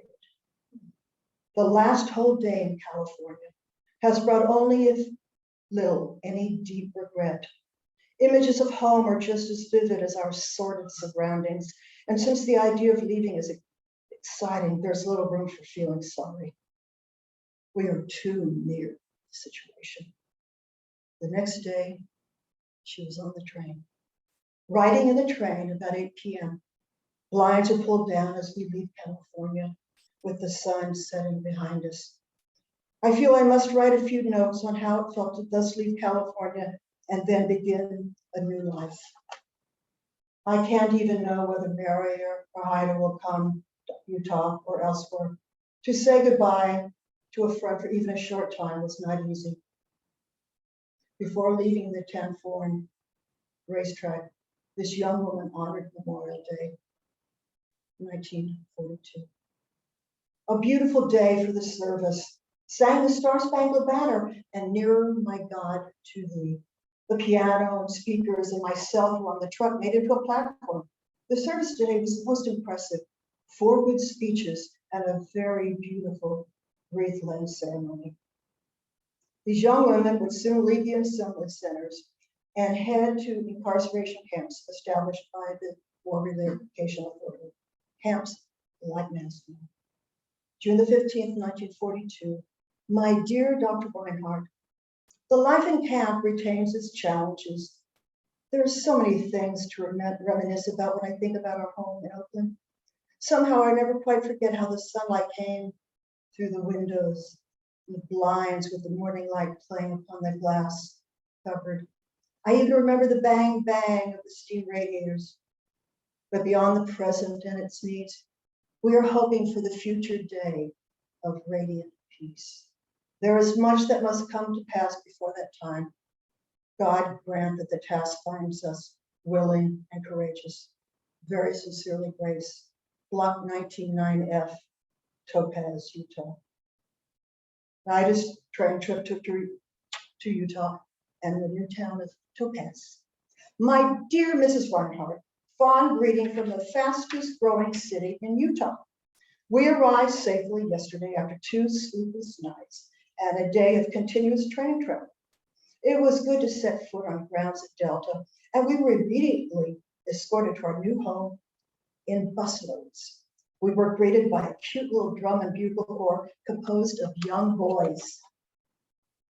The last whole day in California has brought only if little any deep regret. Images of home are just as vivid as our sordid surroundings, and since the idea of leaving is exciting, there's little room for feeling sorry. We are too near the situation. The next day, she was on the train. Riding in the train about 8 p.m. Blinds are pulled down as we leave California with the sun setting behind us. I feel I must write a few notes on how it felt to thus leave California and then begin a new life. I can't even know whether Mary or Haida will come to Utah or elsewhere. To say goodbye to a friend for even a short time was not easy. Before leaving the 10-4 racetrack, this young woman honored Memorial Day, 1942. A beautiful day for the service, sang the Star-Spangled Banner, and Nearer, My God, to Thee. The piano and speakers and myself were on the truck made into a platform. The service today was most impressive. 4 good speeches and a very beautiful wreath-laying ceremony. These young women would soon leave the assembly centers and head to incarceration camps established by the War Relocation Authority, camps like Manzanar. June the 15th, 1942, my dear Dr. Reinhardt, the life in camp retains its challenges. There are so many things to reminisce about when I think about our home in Oakland. Somehow I never quite forget how the sunlight came through the windows, the blinds with the morning light playing upon the glass covered. I even remember the bang bang of the steam radiators. But beyond the present and its needs, we are hoping for the future day of radiant peace. There is much that must come to pass before that time. God grant that the task finds us willing and courageous. Very sincerely, Grace. Block 199F, Topaz, Utah. Nida's train trip to Utah and the new town of Topaz. My dear Mrs. Reinhardt, fond greeting from the fastest growing city in Utah. We arrived safely yesterday after 2 sleepless nights and a day of continuous train travel. It was good to set foot on grounds at Delta, and we were immediately escorted to our new home in busloads. We were greeted by a cute little drum and bugle corps composed of young boys.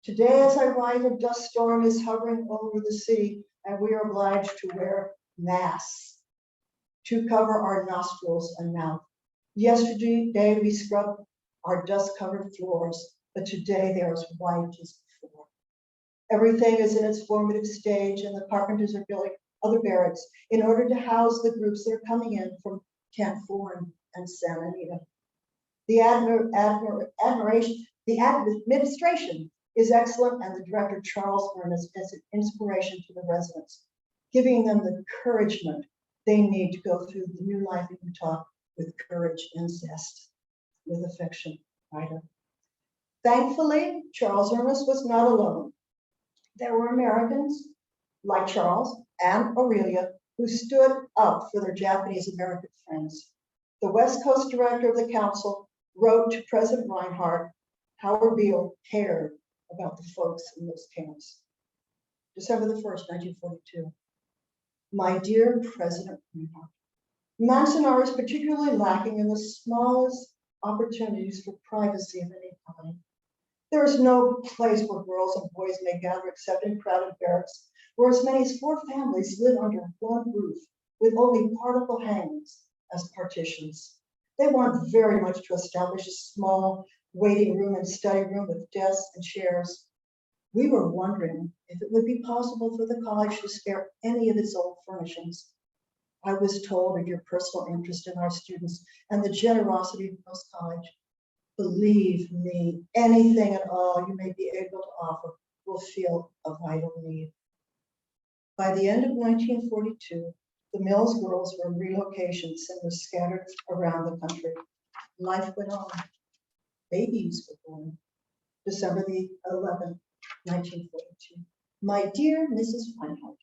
Today, as I write, a dust storm is hovering over the city, and we are obliged to wear masks to cover our nostrils and mouth. Yesterday, we scrubbed our dust-covered floors, but today they are as white as before. Everything is in its formative stage, and the carpenters are building other barracks in order to house the groups that are coming in from Camp 4 and Santa Anita. The administration is excellent, and the director, Charles Ernest, is an inspiration to the residents, giving them the encouragement they need to go through the new life in Utah with courage and zest. With affection, Ida. Thankfully, Charles Ernest was not alone. There were Americans like Charles and Aurelia who stood up for their Japanese American friends. The West Coast director of the council wrote to President Reinhardt how Beale cared about the folks in those camps. December the 1st, 1942. My dear President Reinhardt, Manzanar is particularly lacking in the smallest opportunities for privacy of any kind. There is no place where girls and boys may gather except in crowded barracks, where as many as 4 families live under one roof with only particle hangings as partitions. They want very much to establish a small waiting room and study room with desks and chairs. We were wondering if it would be possible for the college to spare any of its old furnishings. I was told of your personal interest in our students and the generosity of Post College. Believe me, anything at all you may be able to offer will feel a vital need. By the end of 1942, the Mills girls were in relocations and were scattered around the country. Life went on. Babies were born. December the 11th, 1942. My dear Mrs. Reinhardt,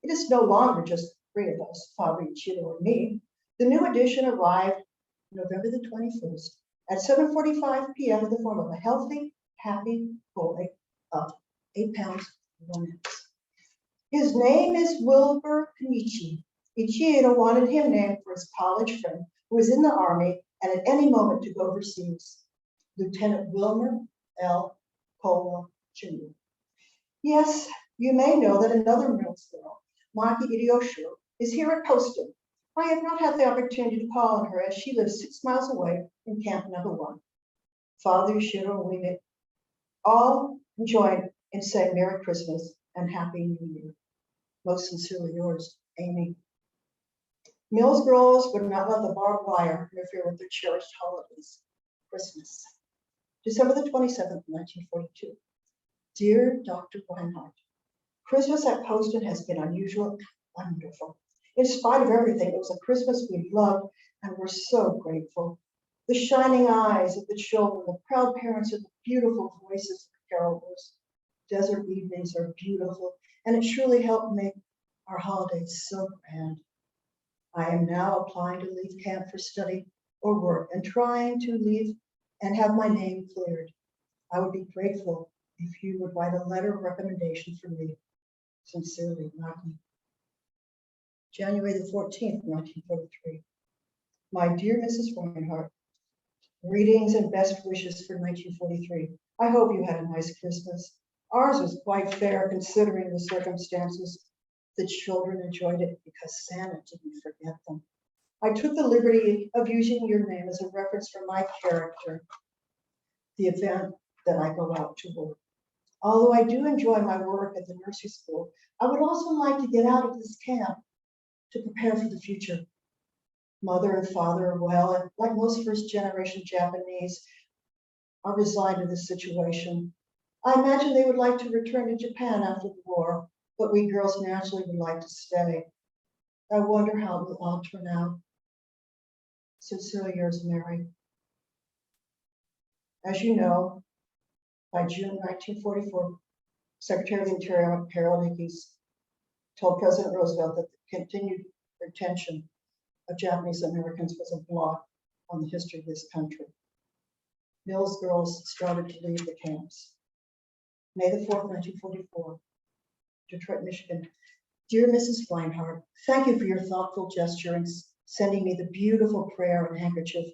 it is no longer just three of us, Father Ichiro and me. The new edition arrived November the 21st at 7:45 p.m. in the form of a healthy, happy boy of 8 pounds, 1 ounce. His name is Wilbur Kenichi. Ichiro wanted him named for his college friend who was in the Army and at any moment to go overseas, Lieutenant Wilmer L. Cola Jr. Yes, you may know that another Mills girl, Maki Iriyoshu, is here at Poston. I have not had the opportunity to call on her as she lives 6 miles away in Camp Number 1. Father Yoshiro and we may all join in saying Merry Christmas and Happy New Year. Most sincerely yours, Amy. Mills girls would not let the barbed wire interfere with their cherished holidays. Christmas. December the 27th, 1942. Dear Dr. Reinhardt, Christmas at Poston has been unusual and wonderful. In spite of everything, it was a Christmas we loved and were so grateful. The shining eyes of the children, the proud parents, and the beautiful voices of the carolers. Desert evenings are beautiful, and it surely helped make our holidays so grand. I am now applying to leave camp for study or work and trying to leave and have my name cleared. I would be grateful if you would write a letter of recommendation for me. Sincerely, Naki. January the 14th, 1943. My dear Mrs. Reinhardt, greetings and best wishes for 1943. I hope you had a nice Christmas. Ours was quite fair considering the circumstances. The children enjoyed it because Santa didn't forget them. I took the liberty of using your name as a reference for my character, the event that I go out to work. Although I do enjoy my work at the nursery school, I would also like to get out of this camp to prepare for the future. Mother and father are well, and like most first-generation Japanese, are resigned to this situation. I imagine they would like to return to Japan after the war, but we girls naturally would like to stay. I wonder how it will all turn out. Sincerely yours, Mary. As you know, by June 1944, Secretary of the Interior, Carroll Ickes, told President Roosevelt that the continued retention of Japanese Americans was a blot on the history of this country. Mills girls started to leave the camps. May the 4th, 1944, Detroit, Michigan. Dear Mrs. Reinhardt, thank you for your thoughtful gesture in sending me the beautiful prayer and handkerchief.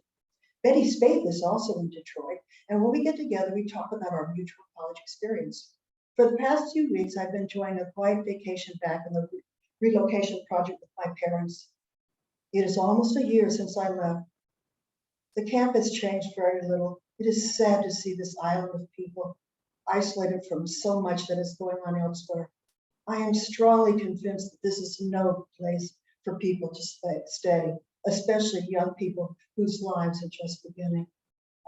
Betty Spade is also in Detroit, and when we get together, we talk about our mutual college experience. For the past 2 weeks, I've been enjoying a quiet vacation back in the relocation project with my parents. It is almost a year since I left. The camp has changed very little. It is sad to see this island of people isolated from so much that is going on elsewhere. I am strongly convinced that this is no place for people to stay, especially young people whose lives are just beginning.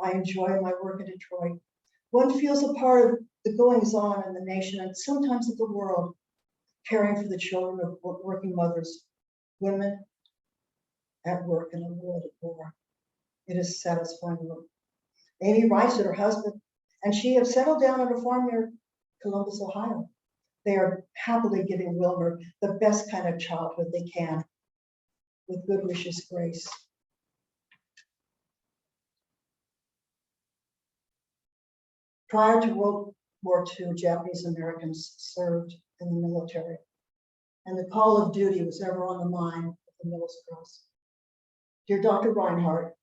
I enjoy my work in Detroit. One feels a part of the goings on in the nation and sometimes of the world, caring for the children of working mothers, women at work in a world at war. It is satisfying work. Amy writes that her husband and she have settled down at a farm near Columbus, Ohio. They are happily giving Wilbur the best kind of childhood they can. With good wishes, Grace. Prior to World War II, Japanese Americans served in the military, and the call of duty was ever on the mind of the Mills girls. Dear Dr. Reinhardt,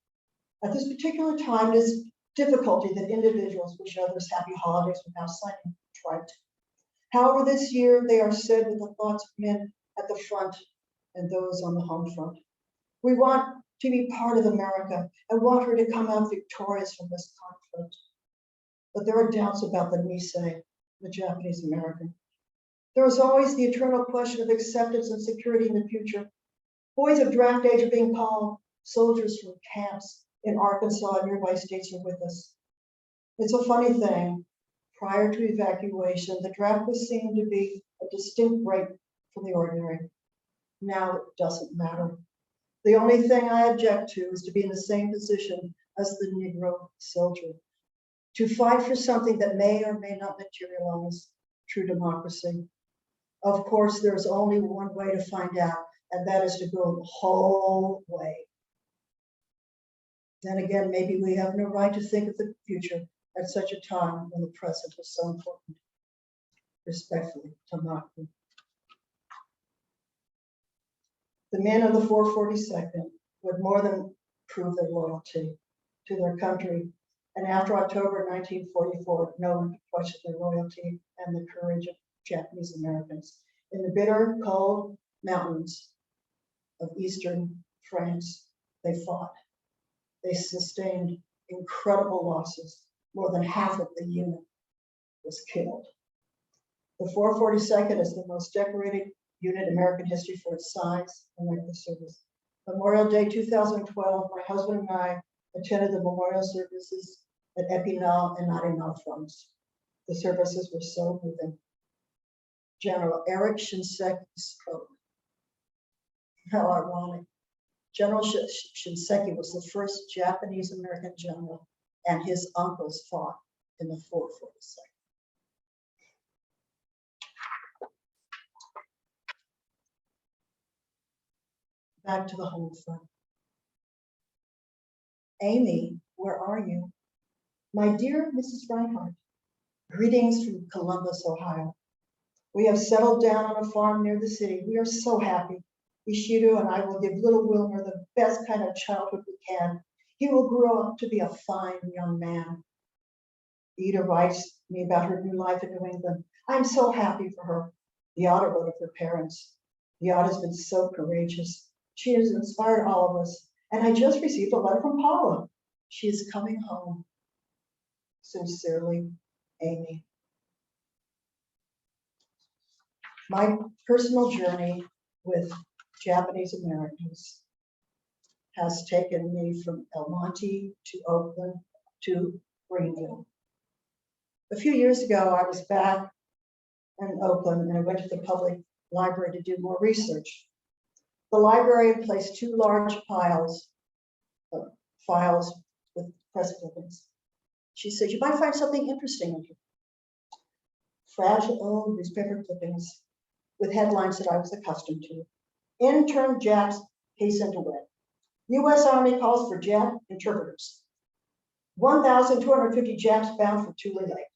at this particular time, it is difficulty that individuals wish others happy holidays without signing trite. However, this year they are said with the thoughts of men at the front and those on the home front. We want to be part of America and want her to come out victorious from this conflict. But there are doubts about the Nisei, the Japanese American. There is always the eternal question of acceptance and security in the future. Boys of draft age are being called. Soldiers from camps in Arkansas and nearby states are with us. It's a funny thing. prior to evacuation, the draft was seen to be a distinct break from the ordinary. Now it doesn't matter. The only thing I object to is to be in the same position as the Negro soldier, to fight for something that may or may not materialize, true democracy. Of course, there's only one way to find out, and that is to go the whole way. Then again, maybe we have no right to think of the future at such a time when the present is so important. Respectfully, Tamaki. The men of the 442nd would more than prove their loyalty to their country. And after October 1944, no one could question their loyalty and the courage of Japanese Americans. In the bitter, cold mountains of eastern France, they fought. They sustained incredible losses. More than half of the unit was killed. The 442nd is the most decorated unit in American history for its size and length of service. Memorial Day 2012, my husband and I attended the memorial services at Epinal and Nottingham, France. The services were so moving. General Eric Shinseki spoke. How ironic. General Shinseki was the first Japanese American general, and his uncles fought in the 442nd. Back to the home front. Amy, where are you? My dear Mrs. Reinhardt, greetings from Columbus, Ohio. We have settled down on a farm near the city. We are so happy. Ishido and I will give little Wilmer the best kind of childhood we can. He will grow up to be a fine young man. Ida writes me about her new life in New England. I'm so happy for her. The Otter wrote of her parents. The Otter has been so courageous. She has inspired all of us. And I just received a letter from Paula. She is coming home. Sincerely, Amy. My personal journey with Japanese Americans has taken me from El Monte to Oakland to Greenville. A few years ago, I was back in Oakland and I went to the public library to do more research. The librarian placed two large files with press clippings. She said, you might find something interesting in here. Fragile old newspaper clippings with headlines that I was accustomed to. Interned Japs hasten to wed. U.S. Army calls for Jap interpreters. 1,250 Japs bound for Tule Lake.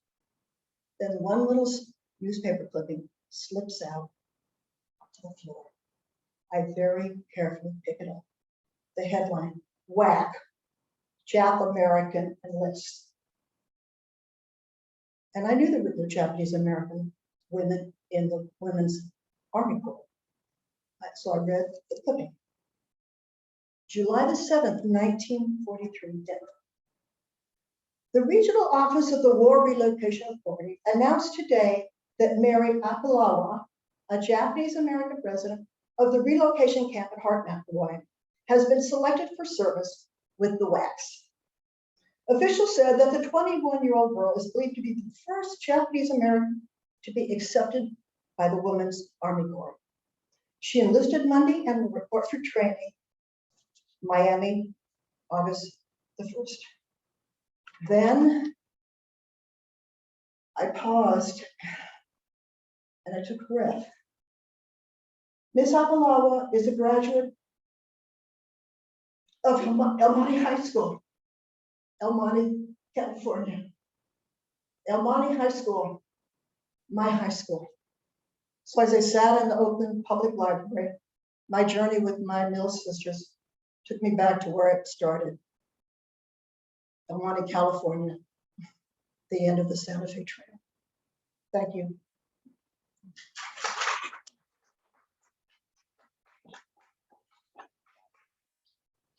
Then one little newspaper clipping slips out onto the floor. I very carefully pick it up. The headline, whack, Jap American enlists. And I knew there were Japanese American women in the Women's Army Corps. So I read the clipping. July the 7th, 1943, Denver. The Regional Office of the War Relocation Authority announced today that Mary Apalawa, a Japanese American resident of the relocation camp at Hartmouth, Hawaii, has been selected for service with the WACs. Officials said that the 21-year-old girl is believed to be the first Japanese American to be accepted by the Women's Army Corps. She enlisted Monday and will report for training, Miami, August the 1st. Then I paused and I took a breath. Ms. Apalawa is a graduate of El Monte High School, El Monte, California. El Monte High School, my high school. So as I sat in the Oakland Public Library, my journey with my mill sisters took me back to where it started. El Monte, California, the end of the Santa Fe Trail. Thank you.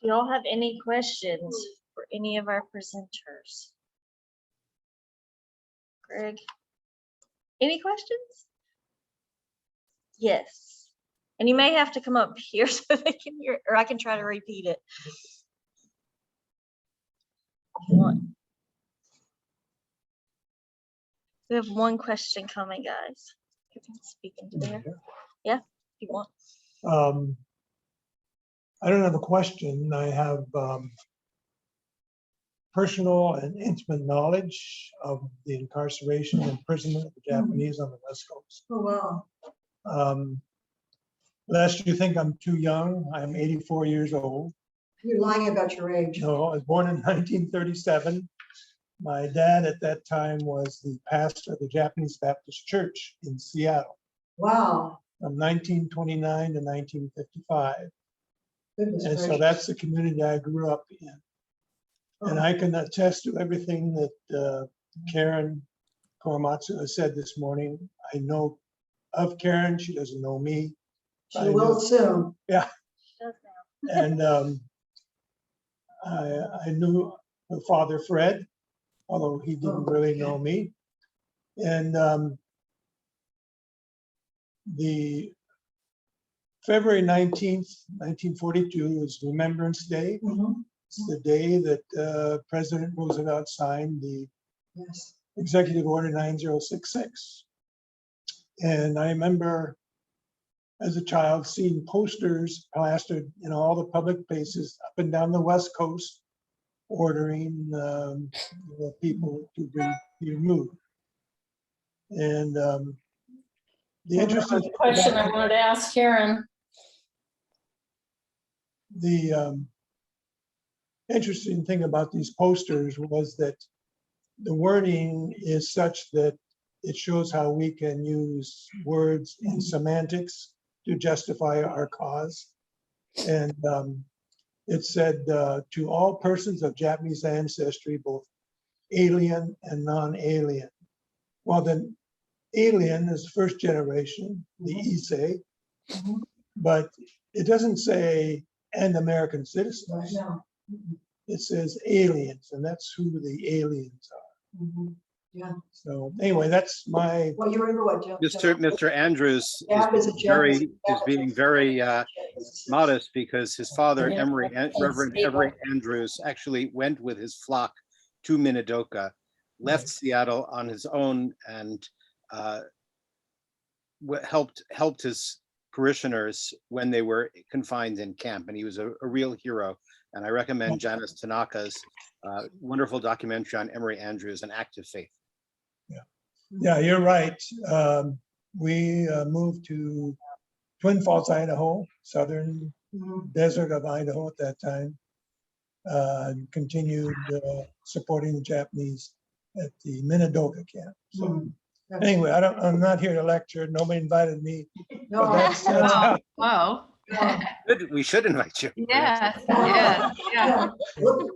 Do y'all have any questions for any of our presenters? Greg, any questions? Yes. And you may have to come up here so they can hear, or I can try to repeat it. We have one question coming, guys. You can speak into there. Yeah, if you want. I don't have a question. I have personal and intimate knowledge of the incarceration and imprisonment of the Japanese on the West Coast. Oh, wow. Lest you think I'm too young, I'm 84 years old. You're lying about your age. No, I was born in 1937. My dad at that time was the pastor of the Japanese Baptist Church in Seattle Wow. from 1929 to 1955. Goodness And so gracious. that's the community I grew up in. And I can attest to everything that Karen Korematsu has said this morning. I know of Karen, she doesn't know me. She will soon. Yeah, She does now. and I knew her father, Fred, although he didn't really know me. And the February 19th, 1942 is Remembrance Day. Mhm. It's the day that President Roosevelt signed the Yes. Executive Order 9066. And I remember as a child seeing posters plastered in all the public places up and down the West Coast ordering the people to be removed. And the interesting Question I wanted to ask Karen. the interesting thing about these posters was that the wording is such that it shows how we can use words and semantics to justify our cause. And it said, to all persons of Japanese ancestry, both alien and non-alien. Well, then alien is first generation, the Issei, but it doesn't say and American Right citizens. now. It says aliens, and that's who the aliens are. Mhm. Yeah. So anyway, that's my, Well, you remember what Jim said? Mr. Andrews Gap is a is being very Japanese. modest because his father, Yeah. Reverend Emory Andrews, actually went with his flock to Minidoka, left Seattle on his own, and helped his parishioners when they were confined in camp, and he was a real hero. And I recommend Janice Tanaka's wonderful documentary on Emory Andrews, An Act of Faith. yeah, you're right. We moved to Twin Falls, Idaho, southern Mhm. desert of Idaho at that time. Continued supporting the Japanese at the Minidoka camp. So Mhm. anyway, I'm not here to lecture. Nobody invited me. No, But that's Oh, wow. We should invite you. Yes, yes, yeah. Look,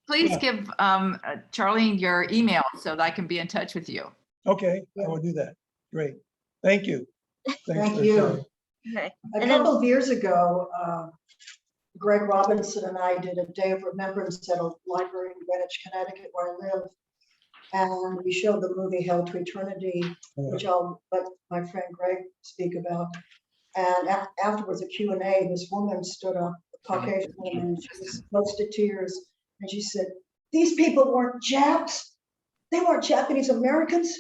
Please Yeah. give Charlene your email so that I can be in touch with you. Okay, I will do that. Great. Thank you. Thanks Thank for you. your time. Okay. A And then- couple of years ago, Greg Robinson and I did a day of remembrance at a library in Greenwich, Connecticut, where I live. And we showed the movie Hell to Eternity, which I'll let my friend Greg speak about. And afterwards, a Q&A, this woman stood up, a Caucasian woman, she was close to tears. And she said, these people weren't Japs. They weren't Japanese Americans.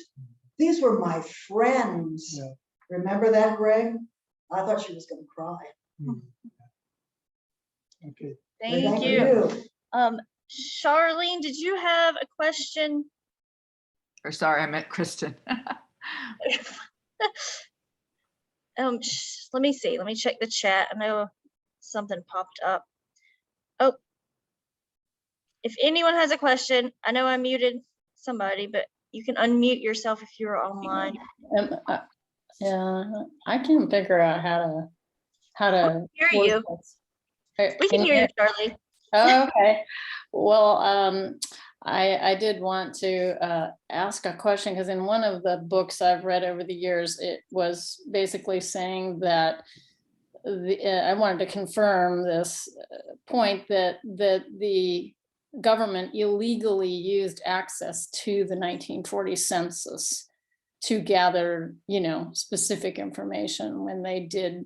These were my friends. Yeah. Remember that, Greg? I thought she was going to cry. Okay. Thank you. Charlene, did you have a question? Or sorry, I meant Kristen. Let me see. Let me check the chat. I know something popped up. Oh, if anyone has a question, I know I muted somebody, but you can unmute yourself if you're online. Yeah, I can figure out how to Hear work you. this. We can hear you, Charlie. Okay, well, I did want to ask a question, because in one of the books I've read over the years, it was basically saying that I wanted to confirm this point that the government illegally used access to the 1940 census to gather, specific information when they did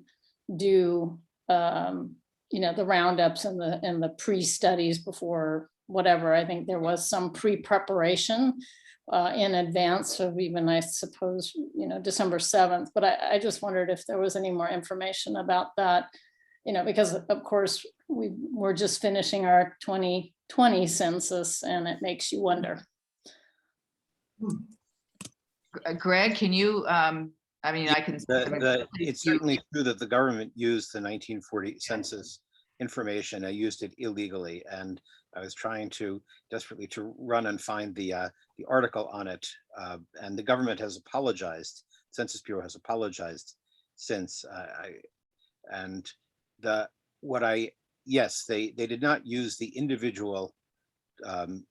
do, the roundups and the pre-studies before whatever. I think there was some pre-preparation, in advance of even, I suppose, December 7th. But I just wondered if there was any more information about that, because of course we're just finishing our 2020 census, and it makes you wonder. Greg, can you, I can. It's certainly true that the government used the 1940 census information. I used it illegally, and I was trying desperately to run and find the article on it. And the government has apologized. Census Bureau has apologized since. Yes, they did not use the individual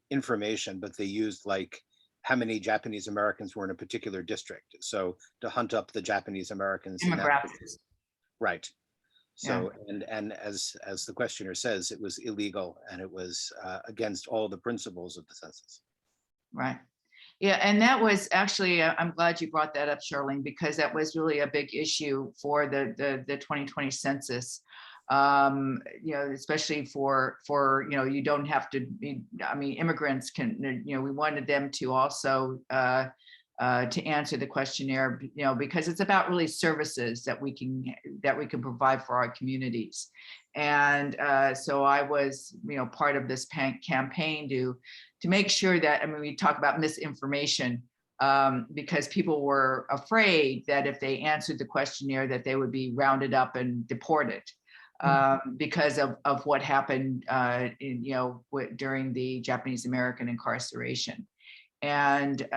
information, but they used like how many Japanese Americans were in a particular district. So to hunt up the Japanese Americans. Demographics. Right. So, and as the questioner says, it was illegal, and it was against all the principles of the census. Right. Yeah, and that was actually, I'm glad you brought that up, Charlene, because that was really a big issue for the 2020 census. Especially for you don't have to be, immigrants can, we wanted them to also to answer the questionnaire, because it's about really services that we can provide for our communities. And so I was, part of this campaign to make sure that, we talk about misinformation, because people were afraid that if they answered the questionnaire that they would be rounded up and deported. Because of what happened, during the Japanese American incarceration, and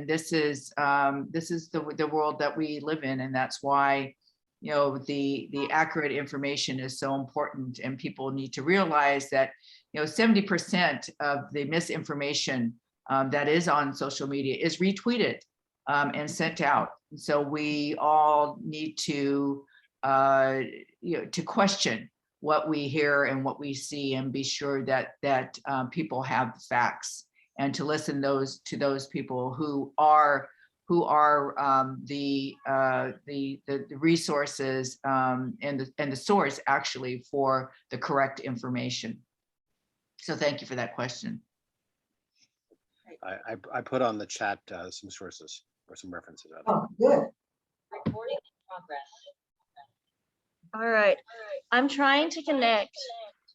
this is the world that we live in, and that's why the accurate information is so important, and people need to realize that 70% of the misinformation that is on social media is retweeted and sent out. So we all need to to question what we hear and what we see, and be sure that people have the facts, and to listen to those people who are the resources and the source actually for the correct information. So thank you for that question. I put on the chat some sources or some references. Oh, good. Recording in progress. All right, I'm trying to connect.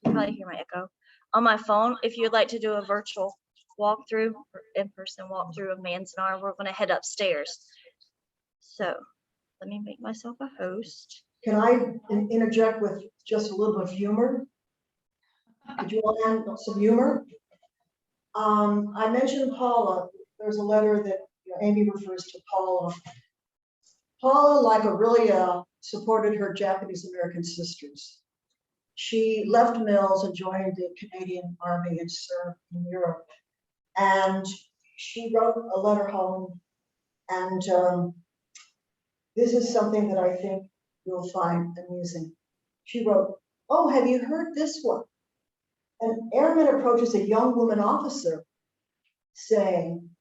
You probably hear my echo on my phone. If you'd like to do a virtual walkthrough or in-person walkthrough of Manzanar, we're going to head upstairs. So let me make myself a host. Can I interject with just a little bit of humor? Did you all have some humor? I mentioned Paula. There's a letter that Amy refers to Paula. Paula, like Aurelia, supported her Japanese American sisters. She left Mills and joined the Canadian Army and served in Europe. And she wrote a letter home. And this is something that I think you'll find amusing. She wrote, "Oh, have you heard this one? An airman approaches a young woman officer saying,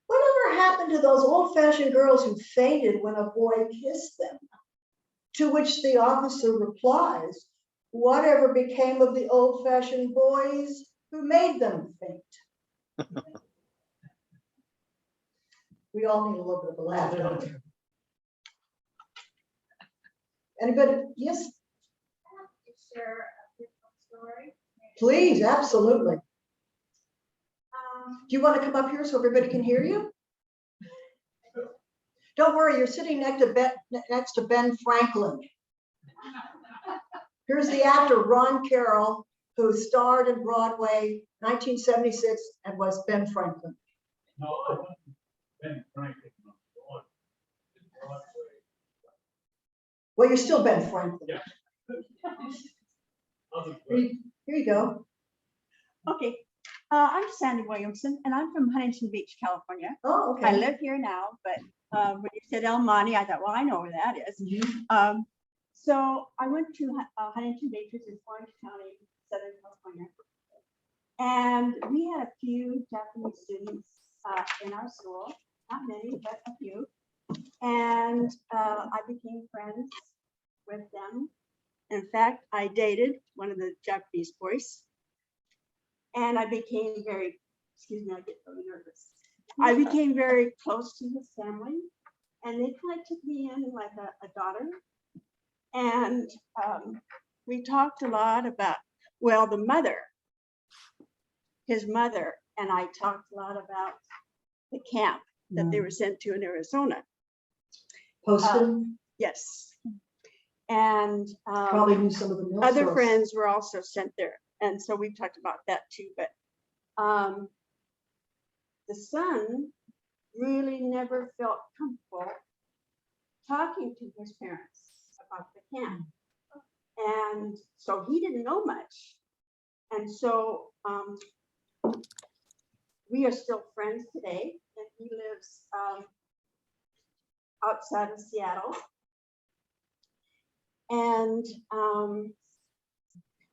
'Whatever happened to those old-fashioned girls who fainted when a boy kissed them?' To which the officer replies, 'Whatever became of the old-fashioned boys who made them faint?'" We all need a little bit of a laugh, don't we? Anybody? Yes? Share a quick story. Please, absolutely. Do you want to come up here so everybody can hear you? Don't worry, you're sitting next to Ben Franklin. Here's the actor Ron Carroll, who starred in Broadway 1976 and was Ben Franklin. No, I wasn't Ben Franklin. Well, you're still Ben Franklin. Yeah. Here you go. Okay, I'm Sandy Williamson, and I'm from Huntington Beach, California. Oh, okay. I live here now, but when you said El Monte, I thought, well, I know where that is. Mhm. So I went to Huntington Beach, which is Orange County, Southern California. And we had a few Japanese students in our school, not many, but a few. And I became friends with them. In fact, I dated one of the Japanese boys. And I became very, excuse me, I get really nervous. I became very close to his family, and they kind of took me in like a daughter. And we talked a lot about, well, the mother, his mother, and I talked a lot about the camp that they were sent to in Arizona. Poston Yes. And probably knew some of the mill other stores. friends were also sent there. And so we talked about that too. But the son really never felt comfortable talking to his parents about the camp. And so he didn't know much. And so we are still friends today. And he lives outside of Seattle. And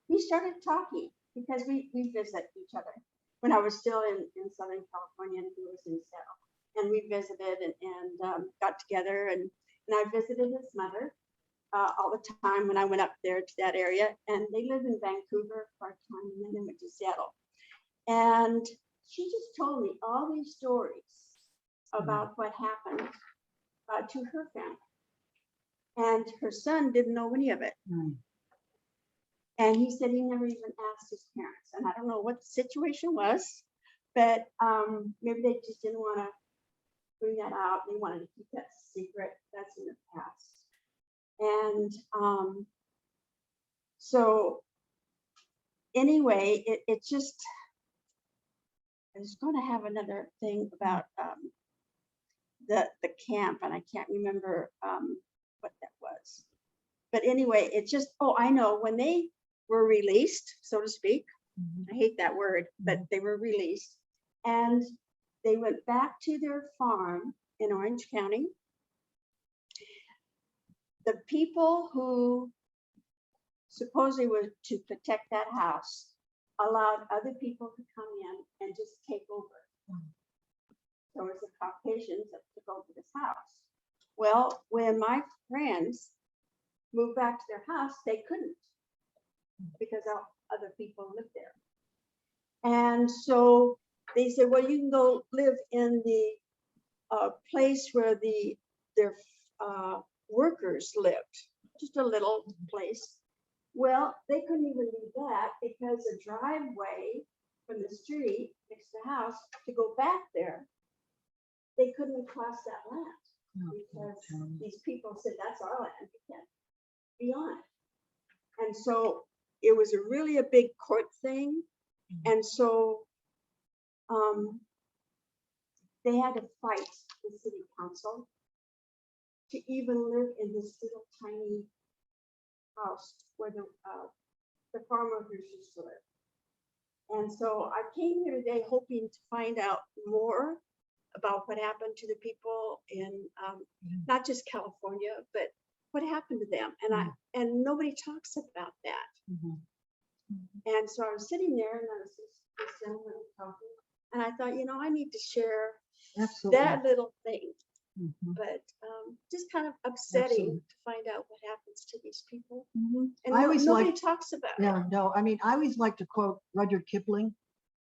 we started talking because we visit each other. When I was still in Southern California and he was in Seattle. And we visited and got together and I visited his mother all the time when I went up there to that area. And they lived in Vancouver for a time and then they went to Seattle. And she just told me all these stories about what happened to her family. And her son didn't know any of it. And he said he never even asked his parents. And I don't know what the situation was, but maybe they just didn't want to bring that out. They wanted to keep that secret. That's in the past. And so anyway, it just, I was going to have another thing about the camp, and I can't remember what that was. But anyway, it just, oh, I know, when they were released, so to speak, I hate that word, but they were released, and they went back to their farm in Orange County. The people who supposedly were to protect that house allowed other people to come in and just take over. So it was the Caucasians that took over this house. Well, when my friends moved back to their house, they couldn't because other people lived there. And so they said, well, you can go live in the place where their workers lived, just a little place. Well, they couldn't even do that because the driveway from the street next to the house to go back there, they couldn't cross that land because these people said, that's our land, we can't be on it. And so it was really a big court thing. And so they had to fight the city council to even live in this little tiny house where the farm workers used to live. And so I came here today hoping to find out more about what happened to the people in not just California, but what happened to them. And nobody talks about that. And so I was sitting there and I was this gentleman talking, and I thought, you know, I need to share that little thing. But just kind of upsetting to find out what happens to these people. And nobody talks about it. Yeah, no, I mean, I always like to quote Rudyard Kipling.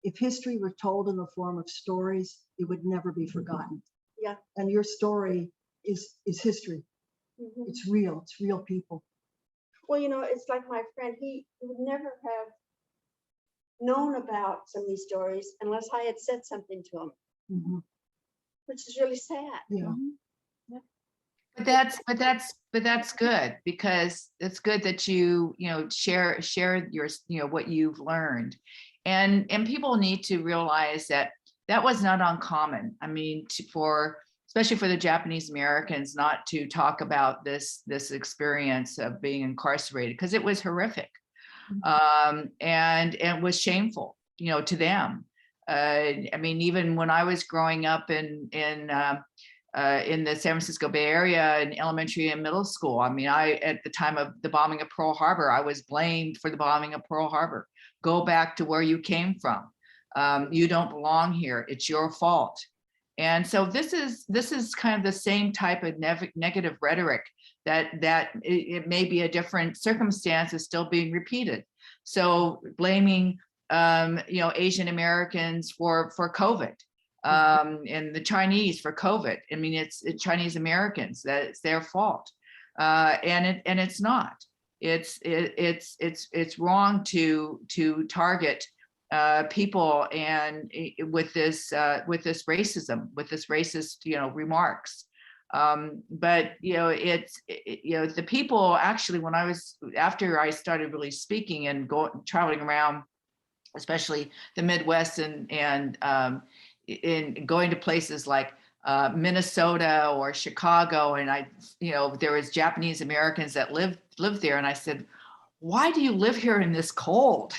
If history were told in the form of stories, it would never be forgotten. Yeah. And your story is history. It's real people. Well, you know, it's like my friend, he would never have known about some of these stories unless I had said something to him, which is really sad. Yeah. But that's good, because it's good that you share your, what you've learned, and people need to realize that was not uncommon. I mean, especially for the Japanese Americans, not to talk about this experience of being incarcerated, because it was horrific, and it was shameful, to them. I mean, even when I was growing up in the San Francisco Bay Area in elementary and middle school, I mean, at the time of the bombing of Pearl Harbor, I was blamed for the bombing of Pearl Harbor. Go back to where you came from. You don't belong here. It's your fault. And so this is kind of the same type of negative rhetoric that it may be a different circumstance is still being repeated. So blaming Asian Americans for COVID. and the Chinese for COVID. I mean, it's Chinese Americans, that it's their fault. And it's not. It's wrong to target people and with this racism, with this racist, remarks. But the people actually, after I started really speaking and traveling around, especially the Midwest and in going to places like Minnesota or Chicago, and there was Japanese Americans that lived there, and I said, why do you live here in this cold?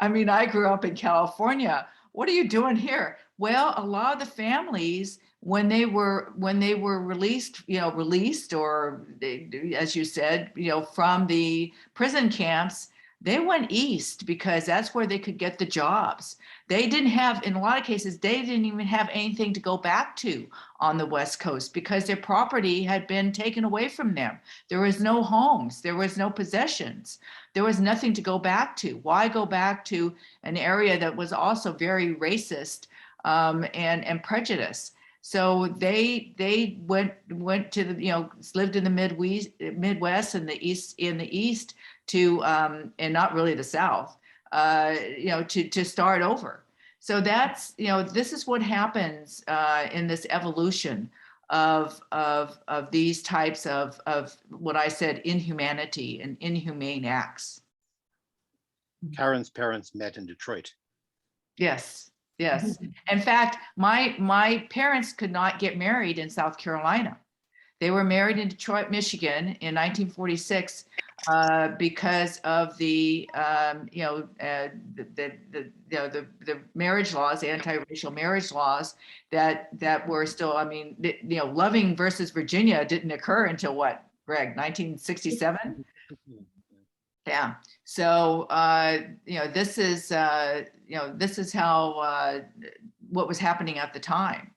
I mean, I grew up in California. What are you doing here? Well, a lot of the families, when they were released, or as you said, from the prison camps, they went east because that's where they could get the jobs. They didn't have, in a lot of cases, they didn't even have anything to go back to on the West Coast because their property had been taken away from them. There was no homes, there was no possessions, there was nothing to go back to. Why go back to an area that was also very racist and prejudiced? So they went to lived in the Midwest and the East to and not really the South, to start over. So that's this is what happens in this evolution of these types of what I said, inhumanity and inhumane acts. Karen's parents met in Detroit. Yes. Yes. In fact, my parents could not get married in South Carolina. They were married in Detroit, Michigan in 1946 because of the marriage laws, anti-racial marriage laws that were still, I mean, Loving versus Virginia didn't occur until what, Greg, 1967? Yeah. So, this is how, what was happening at the time.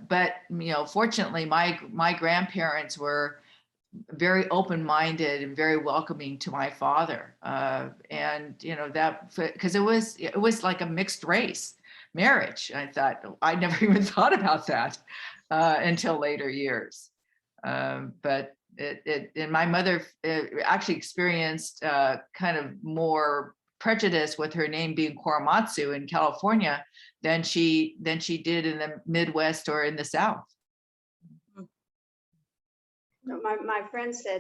But fortunately, my grandparents were very open-minded and very welcoming to my father. And that, because it was like a mixed race marriage. I thought, I never even thought about that until later years. But and my mother actually experienced kind of more prejudice with her name being Koromatsu in California than she did in the Midwest or in the South. My friend said